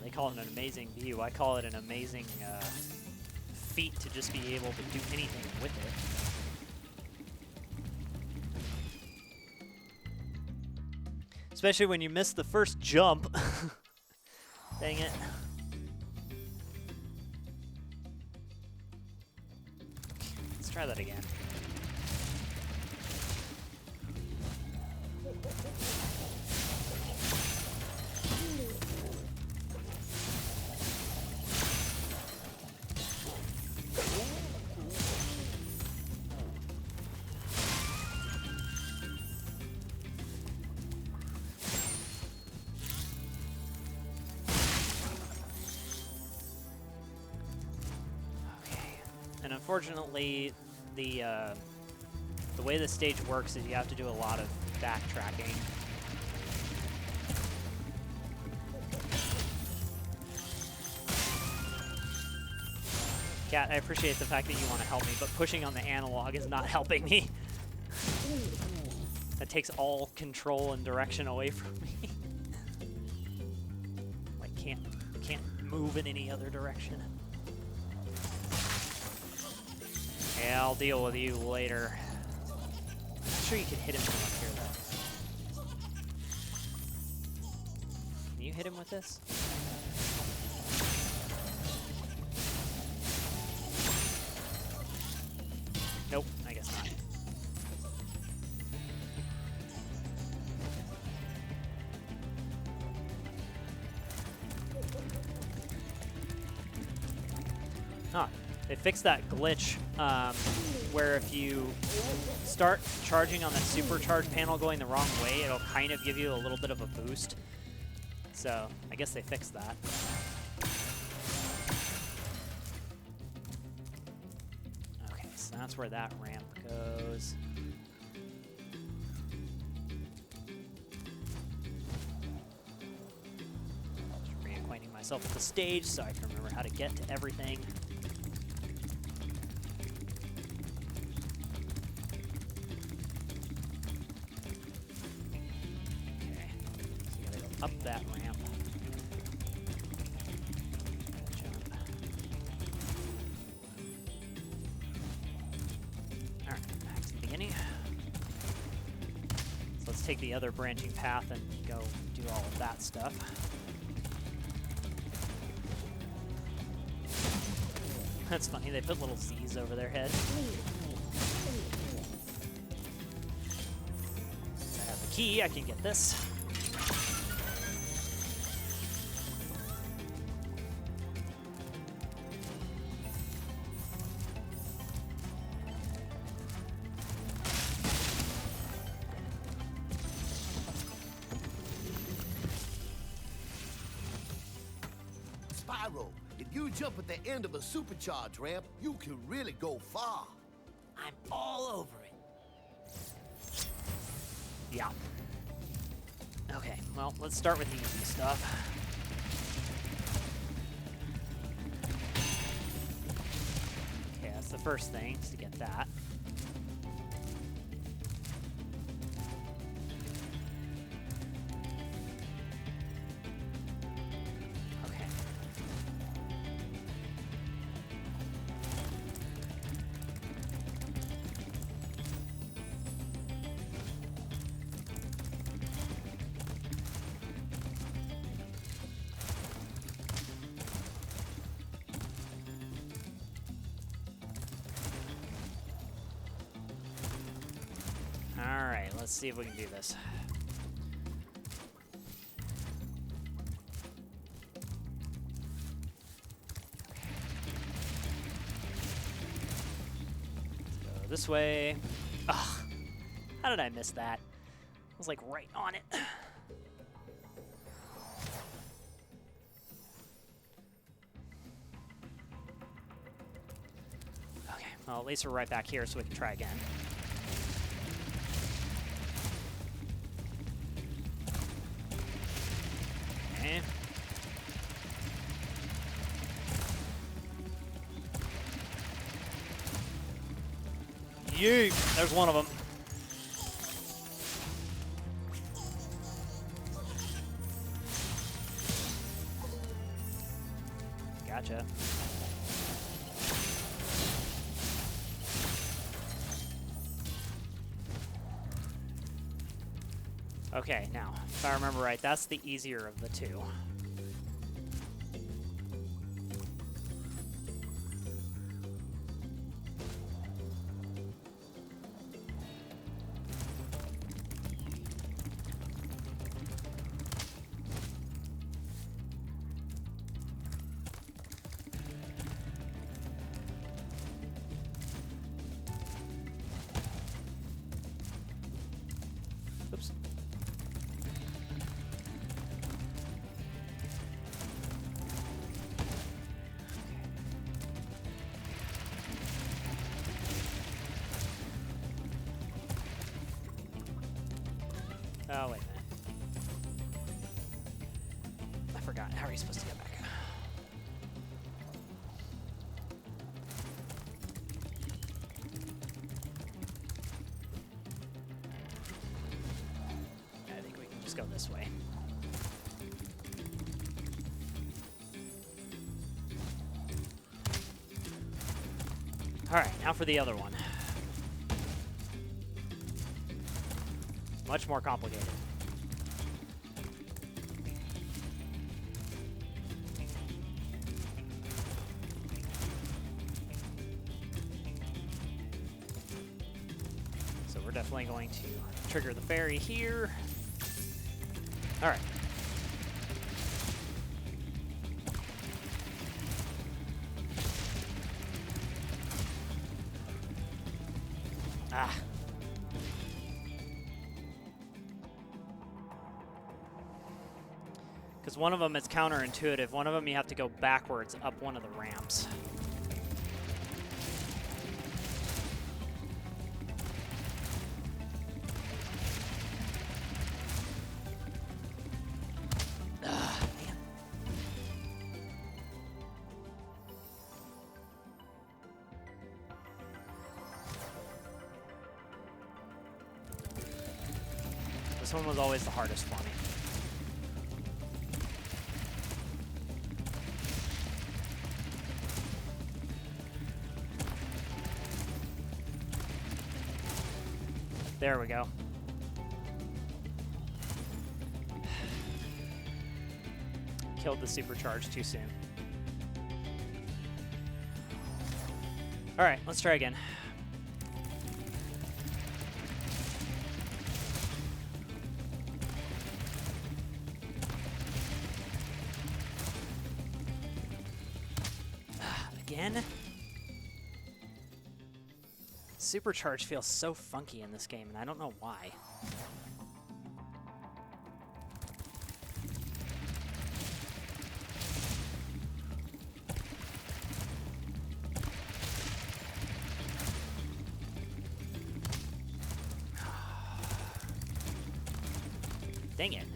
They call it an amazing view. I call it an amazing feat to just be able to do anything with it. Especially when you miss the first jump. Dang it. Let's try that again. And unfortunately, the way the stage works is you have to do a lot of backtracking. Cat, I appreciate the fact that you want to help me, but pushing on the analog is not helping me. That takes all control and direction away from me. Like, can't move in any other direction. Yeah, I'll deal with you later. I'm not sure you can hit him from up here, though. Can you hit him with this? Nope, I guess not. Huh. They fixed that glitch where if you start charging on that supercharge panel going the wrong way, it'll kind of give you a little bit of a boost. So I guess they fixed that. Okay, so that's where that ramp goes. Just reacquainting myself with the stage so I can remember how to get to everything. Up that ramp. Jump. Alright, back to the beginning. So let's take the other branching path and go do all of that stuff. That's funny, they put little Z's over their head. I have the key, I can get this. Spyro, if you jump at the end of a supercharge ramp, you can really go far. I'm all over it. Yeah. Okay, well, let's start with the easy stuff. Okay, that's the first thing, is to get that. Okay. Alright, let's see if we can do this. Let's go this way. Ugh, how did I miss that? I was like right on it. Well, at least we're right back here so we can try again. Okay. Yeet! There's one of them. Gotcha. Okay, now, if I remember right, that's the easier of the two. Oops. Oh, wait a minute. I forgot. How are you supposed to get back? I think we can just go this way. All right, now for the other one. Much more complicated. So we're definitely going to trigger the fairy here. All right. Ah. Because one of them is counterintuitive. One of them you have to go backwards up one of the ramps. Ah, man. This one was always the hardest for me. There we go. Killed the supercharge too soon. All right, let's try again. Again? Supercharge feels so funky in this game, and I don't know why. Dang it.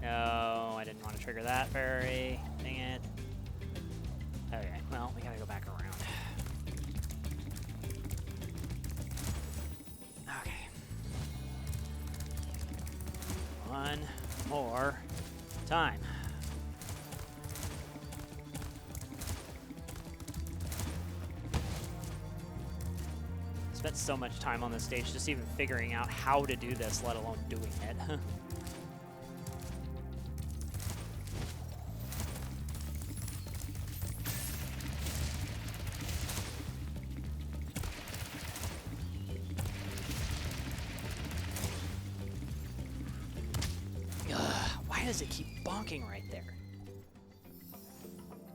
No, I didn't want to trigger that fairy. Dang it. Okay, well, we gotta go back around. Okay. One more time. Spent so much time on this stage just even figuring out how to do this, let alone doing it. Why does it keep bonking right there?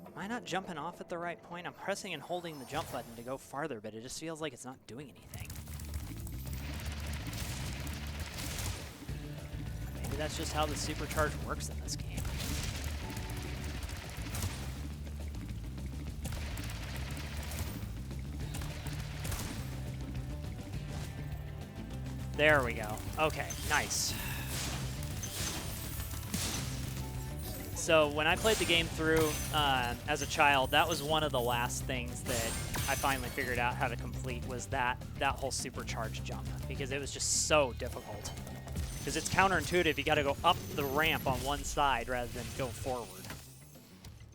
Am I not jumping off at the right point? I'm pressing and holding the jump button to go farther, but it just feels like it's not doing anything. Maybe that's just how the supercharge works in this game. There we go. Okay, nice. So when I played the game through as a child, that was one of the last things that I finally figured out how to complete, was that whole supercharged jump, because it was just so difficult. Because it's counterintuitive, you got to go up the ramp on one side rather than go forward.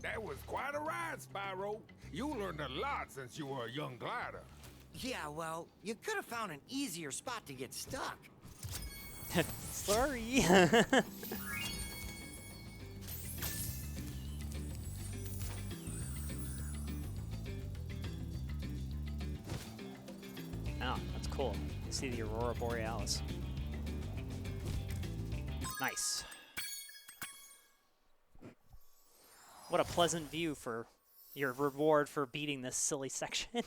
That was quite a ride, Spyro. You learned a lot since you were a young glider. Yeah, well, you could have found an easier spot to get stuck. Sorry. Oh, that's cool. You see the Aurora Borealis. Nice. What a pleasant view for your reward for beating this silly section.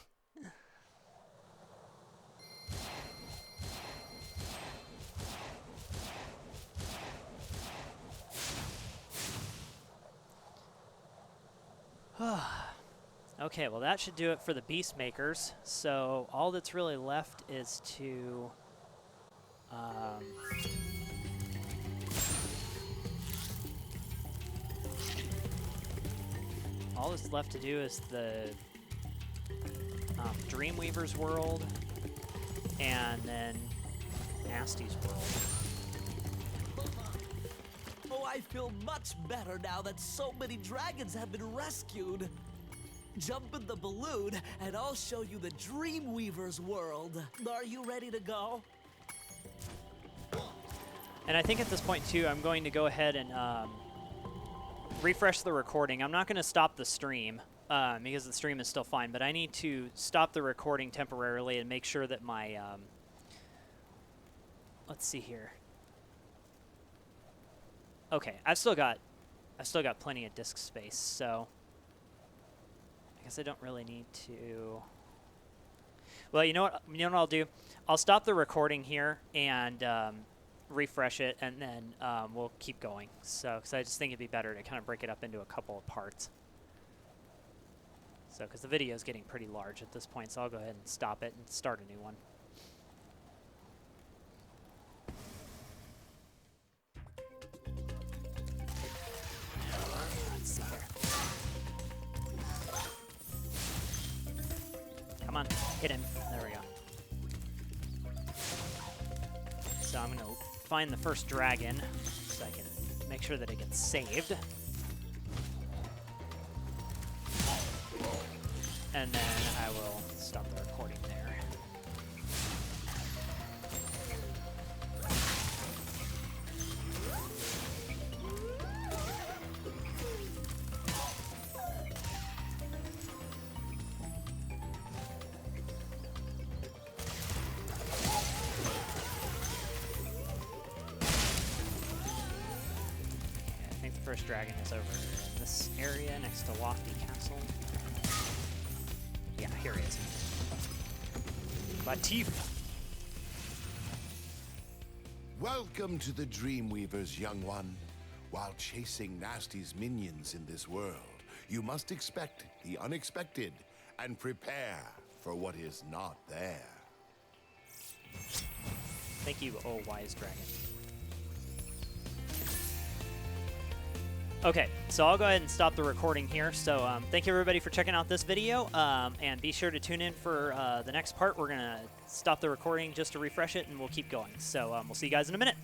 Okay, well that should do it for the Beast Makers. So all that's really left is to all that's left to do is the Dreamweaver's world and then Nasty's world. Oh, I feel much better now that so many dragons have been rescued. Jump in the balloon, and I'll show you the Dreamweaver's world. Are you ready to go? And I think at this point, too, I'm going to go ahead and refresh the recording. I'm not going to stop the stream because the stream is still fine, but I need to stop the recording temporarily and make sure that my... let's see here. Okay, I've still got plenty of disk space, so... I guess I don't really need to... Well, you know what I'll do? I'll stop the recording here and refresh it, and then we'll keep going. So, because I just think it'd be better to kind of break it up into a couple of parts. So, because the video is getting pretty large at this point, so I'll go ahead and stop it and start a new one. Let's see here. Come on, hit him. There we go. So I'm going to find the first dragon so I can make sure that it gets saved. And then I will stop the recording there. First dragon is over in this area next to Lofty Castle. Yeah, here he is. Latif. Welcome to the Dreamweavers, young one. While chasing Nasty's minions in this world, you must expect the unexpected and prepare for what is not there. Thank you, oh wise dragon. Okay, so I'll go ahead and stop the recording here. So thank you everybody for checking out this video, and be sure to tune in for the next part. We're going to stop the recording just to refresh it, and we'll keep going. So we'll see you guys in a minute.